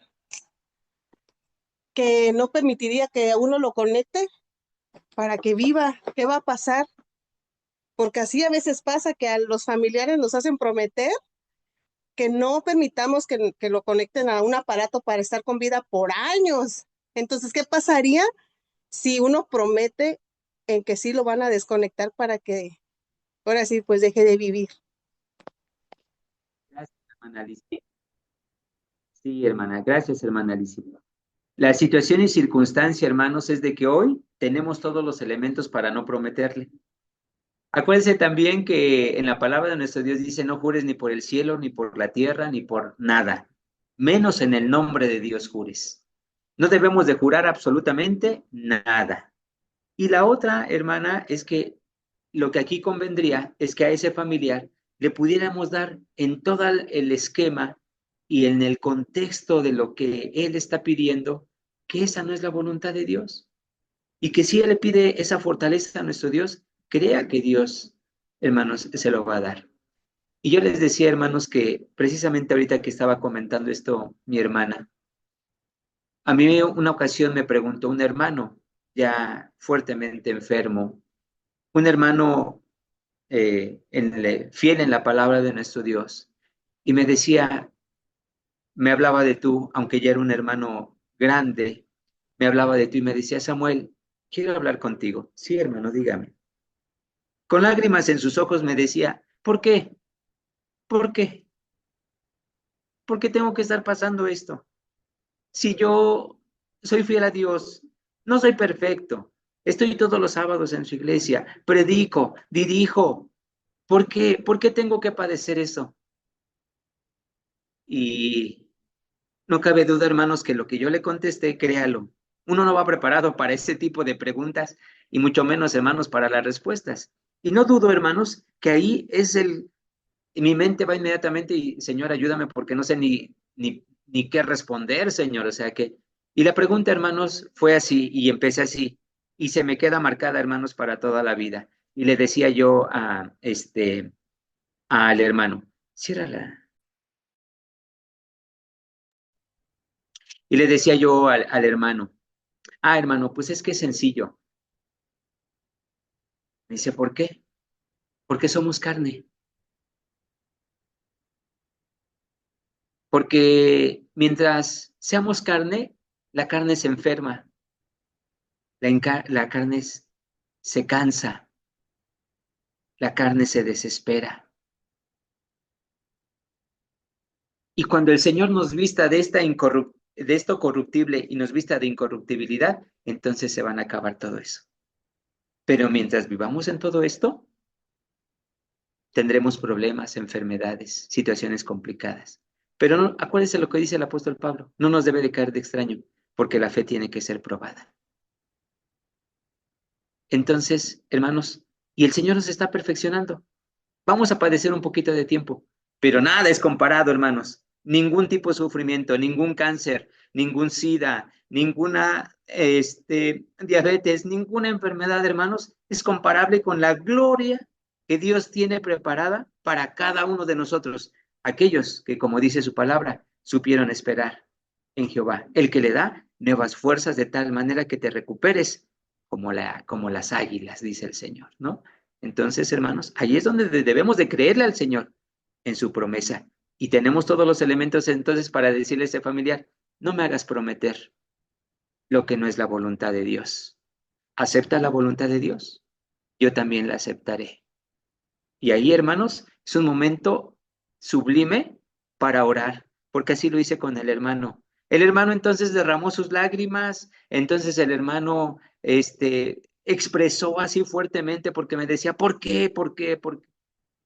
que no permitiría que uno lo conecte para que viva, ¿qué va a pasar? Porque así a veces pasa que a los familiares nos hacen prometer que no permitamos que lo conecten a un aparato para estar con vida por años. Entonces, ¿qué pasaría si uno promete en que sí lo van a desconectar para que ahora sí, pues deje de vivir? Gracias, hermana Lizzy. Sí, hermana, gracias, hermana Lizzy. La situación y circunstancia, hermanos, es de que hoy tenemos todos los elementos para no prometerle. Acuérdense también que en la palabra de nuestro Dios dice, no jures ni por el cielo, ni por la tierra, ni por nada, menos en el nombre de Dios jures. No debemos de jurar absolutamente nada. Y la otra, hermana, es que lo que aquí convendría es que a ese familiar le pudiéramos dar en todo el esquema y en el contexto de lo que él está pidiendo, que esa no es la voluntad de Dios. Y que si él le pide esa fortaleza a nuestro Dios, crea que Dios, hermanos, se lo va a dar. Y yo les decía, hermanos, que precisamente ahorita que estaba comentando esto mi hermana, a mí una ocasión me preguntó un hermano ya fuertemente enfermo, un hermano fiel en la palabra de nuestro Dios, y me decía, me hablaba de tú, aunque ya era un hermano grande, me hablaba de tú y me decía, Samuel, quiero hablar contigo. Sí, hermano, dígame. Con lágrimas en sus ojos me decía, ¿por qué? ¿Por qué? ¿Por qué tengo que estar pasando esto? Si yo soy fiel a Dios, no soy perfecto, estoy todos los sábados en su iglesia, predico, dirijo, ¿por qué? ¿Por qué tengo que padecer eso? Y no cabe duda, hermanos, que lo que yo le contesté, créalo, uno no va preparado para ese tipo de preguntas y mucho menos, hermanos, para las respuestas. Y no dudo, hermanos, que ahí es mi mente va inmediatamente y, Señor, ayúdame porque no sé ni qué responder, Señor. O sea que, y la pregunta, hermanos, fue así y empecé así y se me queda marcada, hermanos, para toda la vida. Y le decía yo al hermano, ciérrala. Y le decía yo al hermano, hermano, pues es que es sencillo. Me dice, ¿por qué? Porque somos carne. Porque mientras seamos carne, la carne se enferma, la carne se cansa, la carne se desespera. Y cuando el Señor nos vista de esto corruptible y nos vista de incorruptibilidad, entonces se van a acabar todo eso. Pero mientras vivamos en todo esto, tendremos problemas, enfermedades, situaciones complicadas. Pero no, acuérdense lo que dice el apóstol Pablo, no nos debe de caer de extraño, porque la fe tiene que ser probada. Entonces, hermanos, y el Señor nos está perfeccionando. Vamos a padecer un poquito de tiempo, pero nada es comparado, hermanos. Ningún tipo de sufrimiento, ningún cáncer, ningún SIDA, ninguna diabetes, ninguna enfermedad, hermanos, es comparable con la gloria que Dios tiene preparada para cada uno de nosotros, aquellos que, como dice su palabra, supieron esperar en Jehová, el que le da nuevas fuerzas de tal manera que te recuperes como las águilas, dice el Señor, ¿no? Entonces, hermanos, ahí es donde debemos de creerle al Señor en su promesa. Y tenemos todos los elementos entonces para decirle a ese familiar, no me hagas prometer lo que no es la voluntad de Dios. Acepta la voluntad de Dios. yo también la aceptaré. Y ahí, hermanos, es un momento sublime para orar, porque así lo hice con el hermano. El hermano entonces derramó sus lágrimas, entonces el hermano expresó así fuertemente porque me decía, ¿por qué? ¿Por qué? ¿Por qué?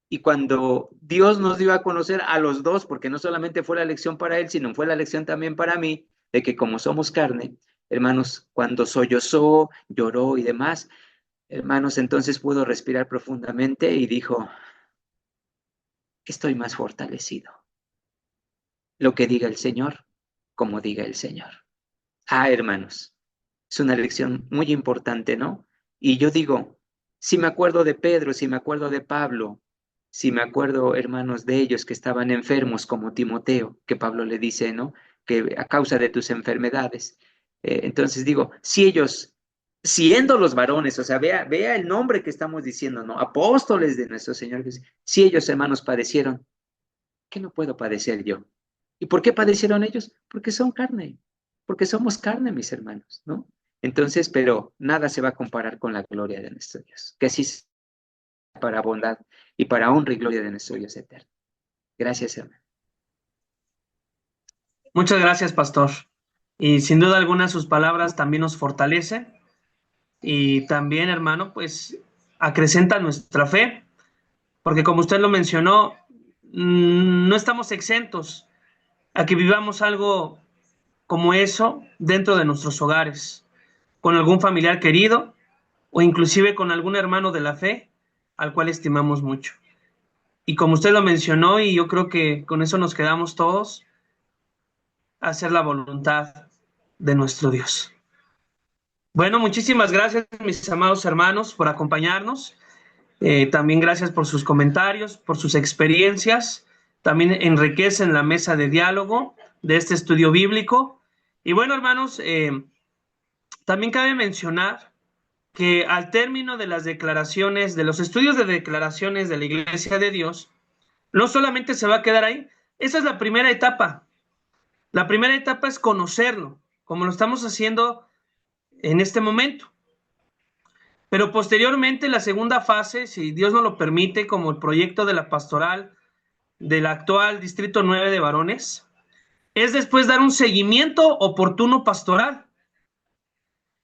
Y cuando Dios nos dio a conocer a los dos, porque no solamente fue la lección para él, sino fue la lección también para mí, de que como somos carne, hermanos, cuando sollozó, lloró y demás, hermanos, entonces pudo respirar profundamente y dijo, estoy más fortalecido. Lo que diga el Señor, como diga el Señor. Ah, hermanos, es una lección muy importante, ¿no? Y yo digo, si me acuerdo de Pedro, si me acuerdo de Pablo, si me acuerdo, hermanos, de ellos que estaban enfermos, como Timoteo, que Pablo le dice, ¿no? Que a causa de tus enfermedades. Entonces digo, si ellos, siendo los varones, o sea, vea el nombre que estamos diciendo, ¿no? Apóstoles de nuestro Señor Jesús, si ellos, hermanos, padecieron, ¿qué no puedo padecer yo? ¿Y por qué padecieron ellos? Porque son carne, porque somos carne, mis hermanos, ¿no? Entonces, pero nada se va a comparar con la gloria de nuestro Dios, que así sea para bondad y para honra y gloria de nuestro Dios eterno. Gracias, hermano. Muchas gracias, pastor. Y sin duda alguna sus palabras también nos fortalecen y también, hermano, pues acrecenta nuestra fe, porque como usted lo mencionó, no estamos exentos a que vivamos algo como eso dentro de nuestros hogares, con algún familiar querido o inclusive con algún hermano de la fe al cual estimamos mucho. Y como usted lo mencionó, y yo creo que con eso nos quedamos todos, hacer la voluntad de nuestro Dios. Bueno, muchísimas gracias, mis amados hermanos, por acompañarnos. También gracias por sus comentarios, por sus experiencias. También enriquecen la mesa de diálogo de este estudio bíblico. Y bueno, hermanos, también cabe mencionar que al término de las declaraciones, de los estudios de declaraciones de la Iglesia de Dios, no solamente se va a quedar ahí, esa es la primera etapa. La primera etapa es conocerlo, como lo estamos haciendo en este momento. Pero posteriormente, la segunda fase, si Dios nos lo permite, como el proyecto de la pastoral del actual Distrito 9 de Varones, es después dar un seguimiento oportuno pastoral.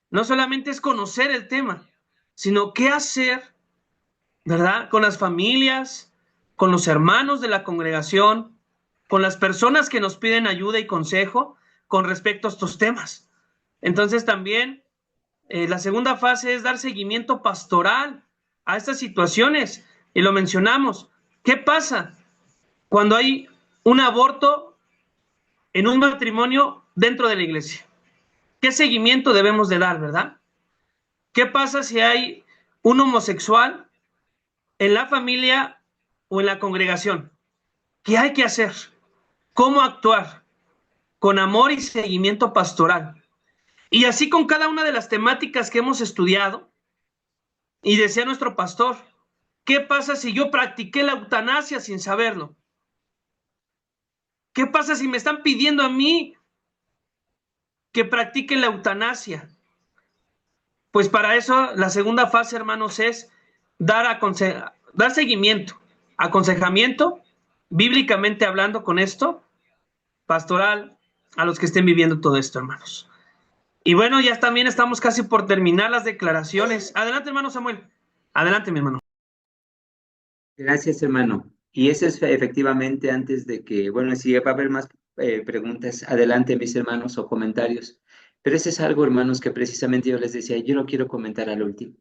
No solamente es conocer el tema, sino qué hacer, ¿verdad? Con las familias, con los hermanos de la congregación, con las personas que nos piden ayuda y consejo con respecto a estos temas. Entonces también la segunda fase es dar seguimiento pastoral a estas situaciones. Y lo mencionamos. ¿Qué pasa cuando hay un aborto en un matrimonio dentro de la iglesia? ¿Qué seguimiento debemos de dar, verdad? ¿Qué pasa si hay un homosexual en la familia o en la congregación? ¿Qué hay que hacer? ¿Cómo actuar? Con amor y seguimiento pastoral. Y así con cada una de las temáticas que hemos estudiado, y decía nuestro pastor, ¿qué pasa si yo practiqué la eutanasia sin saberlo? ¿Qué pasa si me están pidiendo a mí que practique la eutanasia? Pues para eso la segunda fase, hermanos, es dar seguimiento, aconsejamiento, bíblicamente hablando con esto, pastoral, a los que estén viviendo todo esto, hermanos. Y bueno, ya también estamos casi por terminar las declaraciones. Adelante, hermano Samuel. Adelante, mi hermano. Gracias, hermano. Y eso es efectivamente antes de que, bueno, si va a haber más preguntas, adelante, mis hermanos, o comentarios. Pero ese es algo, hermanos, que precisamente yo les decía, yo lo quiero comentar al último.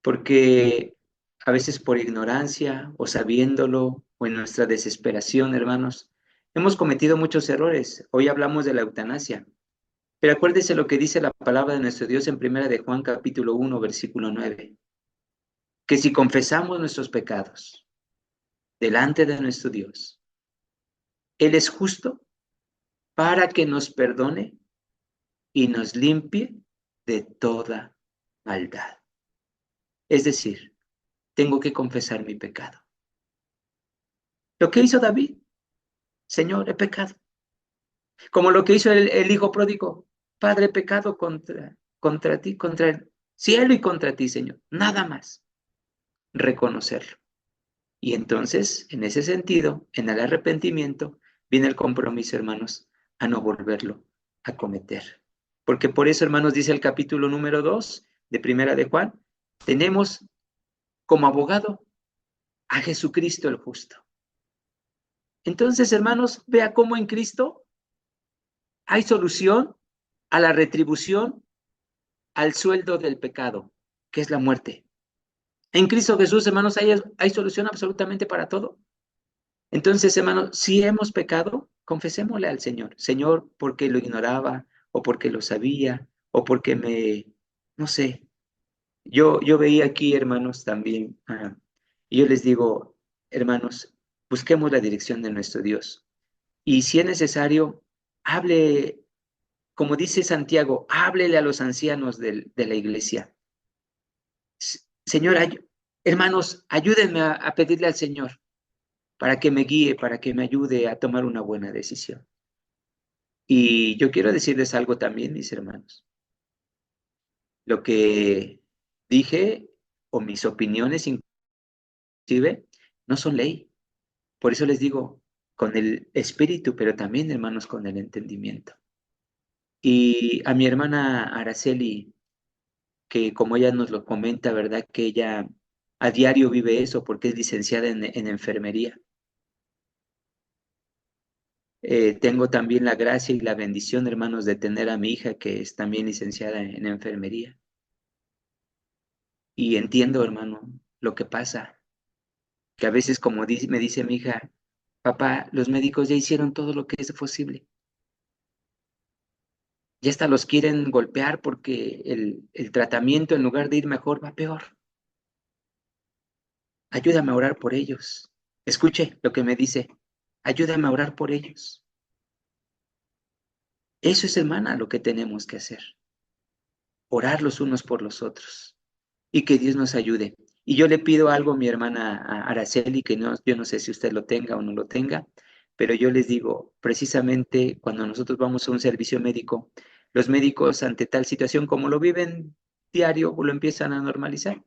Porque a veces por ignorancia o sabiéndolo o en nuestra desesperación, hermanos, hemos cometido muchos errores. Hoy hablamos de la eutanasia. Pero acuérdese lo que dice la palabra de nuestro Dios en 1 de Juan capítulo 1, versículo 9. Que si confesamos nuestros pecados delante de nuestro Dios, Él es justo para que nos perdone y nos limpie de toda maldad. Es decir, tengo que confesar mi pecado. Lo que hizo David, Señor, he pecado. Como lo que hizo el hijo pródigo, Padre, he pecado contra ti, contra cielo y contra ti, Señor, nada más. Reconocerlo. Y entonces, en ese sentido, en el arrepentimiento, viene el compromiso, hermanos, a no volverlo a cometer. Porque por eso, hermanos, dice el capítulo número 2 de Primera de Juan, tenemos como abogado a Jesucristo el justo. Entonces, hermanos, vea cómo en Cristo hay solución a la retribución, al sueldo del pecado, que es la muerte. En Cristo Jesús, hermanos, hay solución absolutamente para todo. Entonces, hermanos, si hemos pecado, confesémosle al Señor. Señor, porque lo ignoraba, o porque lo sabía, o porque no sé. Yo veía aquí, hermanos, también, y yo les digo, hermanos, busquemos la dirección de nuestro Dios. Y si es necesario, hable, como dice Santiago, háblele a los ancianos de la iglesia. Señor, hermanos, ayúdenme a pedirle al Señor para que me guíe, para que me ayude a tomar una buena decisión. Y yo quiero decirles algo también, mis hermanos. Lo que dije, o mis opiniones inclusive, no son ley. Por eso les digo, con el espíritu, pero también, hermanos, con el entendimiento. Y a mi hermana Araceli, que como ella nos lo comenta, ¿verdad? Que ella a diario vive eso porque es licenciada en enfermería. Tengo también la gracia y la bendición, hermanos, de tener a mi hija que es también licenciada en enfermería. Y entiendo, hermano, lo que pasa. Que a veces, como me dice mi hija, papá, los médicos ya hicieron todo lo que es posible. Ya hasta los quieren golpear porque el tratamiento, en lugar de ir mejor, va peor. Ayúdame a orar por ellos. Escuche lo que me dice. Ayúdame a orar por ellos. Eso es, hermana, lo que tenemos que hacer. Orar los unos por los otros. Y que Dios nos ayude. Y yo le pido algo a mi hermana Araceli, que yo no sé si usted lo tenga o no lo tenga, pero yo les digo, precisamente cuando nosotros vamos a un servicio médico, los médicos ante tal situación, como lo viven diario, lo empiezan a normalizar.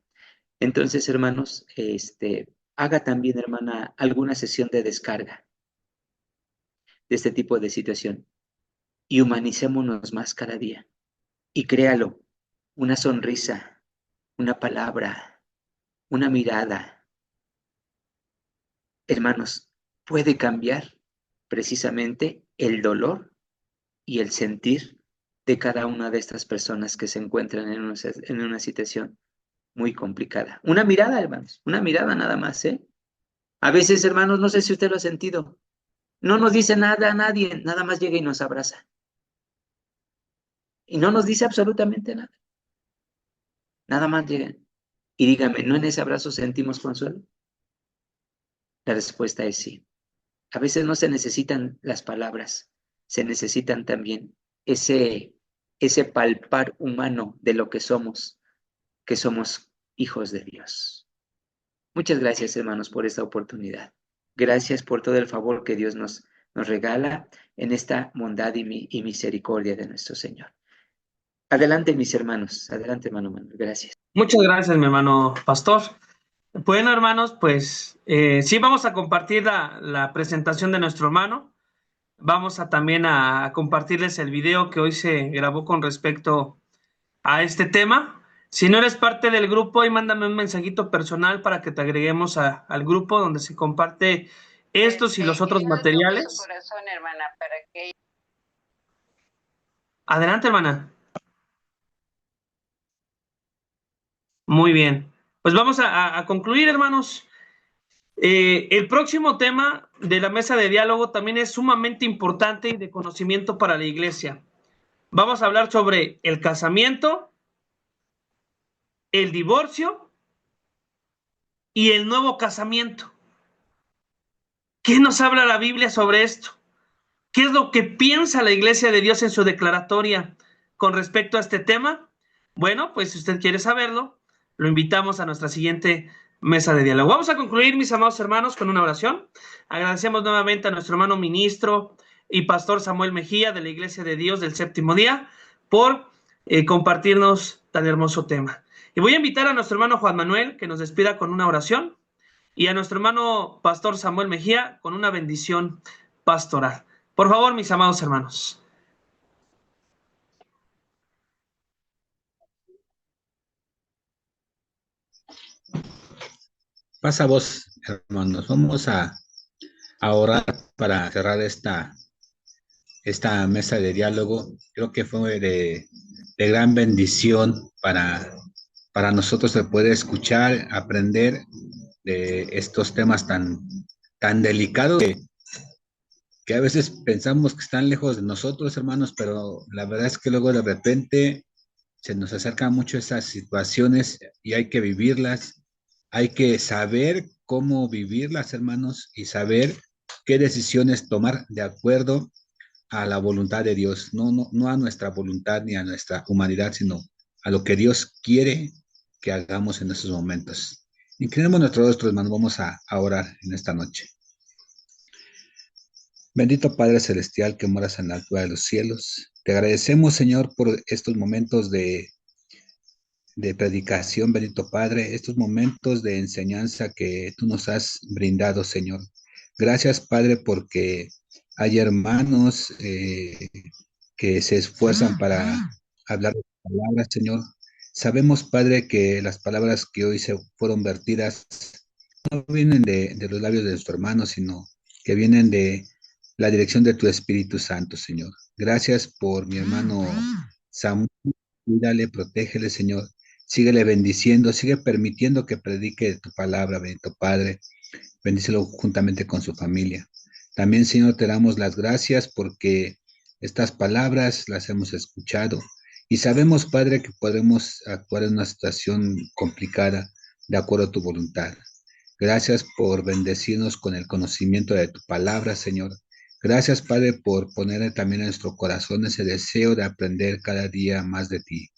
Entonces, hermanos, haga también, hermana, alguna sesión de descarga de este tipo de situación y humanicémonos más cada día. Y créalo, una sonrisa, una palabra, una mirada, hermanos, puede cambiar precisamente el dolor y el sentir de cada una de estas personas que se encuentran en una situación muy complicada. Una mirada, hermanos, una mirada nada más, ¿eh? A veces, hermanos, no sé si usted lo ha sentido, no nos dice nada a nadie, nada más llega y nos abraza. Y no nos dice absolutamente nada. Nada más llega. Y dígame, ¿no en ese abrazo sentimos consuelo? La respuesta es sí. A veces no se necesitan las palabras, se necesitan también ese palpar humano de lo que somos hijos de Dios. Muchas gracias, hermanos, por esta oportunidad. Gracias por todo el favor que Dios nos regala en esta bondad y misericordia de nuestro Señor. Adelante, mis hermanos. Adelante, hermano Manuel. Gracias. Muchas gracias, mi hermano pastor. Bueno, hermanos, pues sí vamos a compartir la presentación de nuestro hermano. Vamos también a compartirles el video que hoy se grabó con respecto a este tema. Si no eres parte del grupo, ahí mándame un mensajito personal para que te agreguemos al grupo donde se comparte estos y los otros materiales. Corazón, hermana, para que... Adelante, hermana. Muy bien. Pues vamos a concluir, hermanos. El próximo tema de la mesa de diálogo también es sumamente importante y de conocimiento para la iglesia. Vamos a hablar sobre el casamiento, el divorcio y el nuevo casamiento. ¿Qué nos habla la Biblia sobre esto? ¿Qué es lo que piensa la Iglesia de Dios en su declaratoria con respecto a este tema? Bueno, pues si usted quiere saberlo, lo invitamos a nuestra siguiente mesa de diálogo. Vamos a concluir, mis amados hermanos, con una oración. Agradecemos nuevamente a nuestro hermano ministro y pastor Samuel Mejía de la Iglesia de Dios del Séptimo Día por compartirnos tan hermoso tema. Y voy a invitar a nuestro hermano Juan Manuel que nos despida con una oración y a nuestro hermano Pastor Samuel Mejía con una bendición pastoral. Por favor, mis amados hermanos. Pasa voz, hermanos. Vamos a orar para cerrar esta mesa de diálogo. Creo que fue de gran bendición para nosotros de poder escuchar, aprender de estos temas tan delicados que a veces pensamos que están lejos de nosotros, hermanos, pero la verdad es que luego de repente se nos acercan mucho esas situaciones y hay que vivirlas, hay que saber cómo vivirlas, hermanos, y saber qué decisiones tomar de acuerdo a la voluntad de Dios, no a nuestra voluntad ni a nuestra humanidad, sino a lo que Dios quiere que hagamos en esos momentos. Inclinemos nuestro rostro, hermanos, vamos a orar en esta noche. Bendito Padre Celestial que moras en la altura de los cielos, te agradecemos, Señor, por estos momentos de predicación, bendito Padre, estos momentos de enseñanza que tú nos has brindado, Señor. Gracias, Padre, porque hay hermanos que se esfuerzan para hablar de tus palabras, Señor. Sabemos, Padre, que las palabras que hoy se fueron vertidas no vienen de los labios de nuestro hermano, sino que vienen de la dirección de tu Espíritu Santo, Señor. Gracias por mi hermano Samuel. Cuídale, protégele, Señor. Síguele bendiciendo, sigue permitiendo que predique tu palabra, bendito Padre. Bendícelo juntamente con su familia. También, Señor, te damos las gracias porque estas palabras las hemos escuchado y sabemos, Padre, que podemos actuar en una situación complicada de acuerdo a tu voluntad. Gracias por bendecirnos con el conocimiento de tu palabra, Señor. Gracias, Padre, por poner también en nuestro corazón ese deseo de aprender cada día más de ti.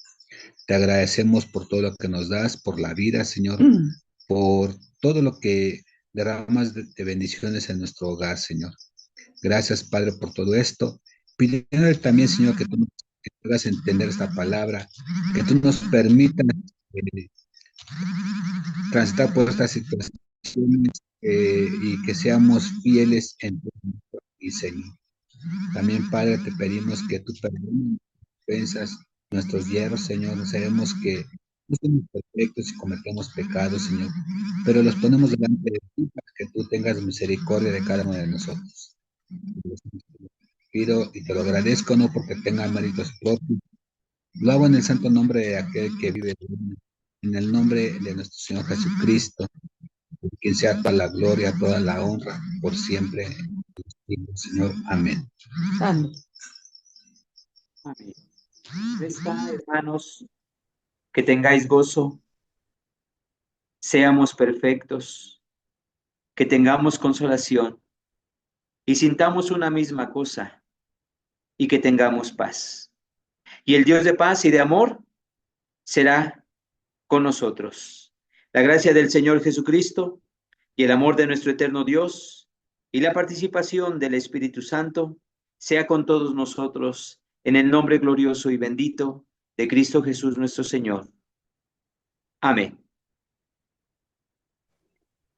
Te agradecemos por todo lo que nos das, por la vida, Señor, por todo lo que derramas de bendiciones en nuestro hogar, Señor. Gracias, Padre, por todo esto. Pidiendo también, Señor, que tú nos hagas entender esta palabra, que tú nos permitas transitar por estas situaciones y que seamos fieles en tu Señor. También, Padre, te pedimos que tú perdones nuestras ofensas, nuestros hierros, Señor. Sabemos que no somos perfectos y cometemos pecados, Señor, pero los ponemos delante de ti para que tú tengas misericordia de cada uno de nosotros. Pido y te lo agradezco, no porque tenga méritos propios. Lo hago en el santo nombre de aquel que vive en el nombre de nuestro Señor Jesucristo, quien sea toda la gloria, toda la honra, por siempre, Señor. Amén. Amén. Amén. Resta, hermanos, que tengáis gozo, seamos perfectos, que tengamos consolación y sintamos una misma cosa y que tengamos paz. Y el Dios de paz y de amor será con nosotros. La gracia del Señor Jesucristo y el amor de nuestro eterno Dios y la participación del Espíritu Santo sea con todos nosotros en el nombre glorioso y bendito de Cristo Jesús nuestro Señor. Amén.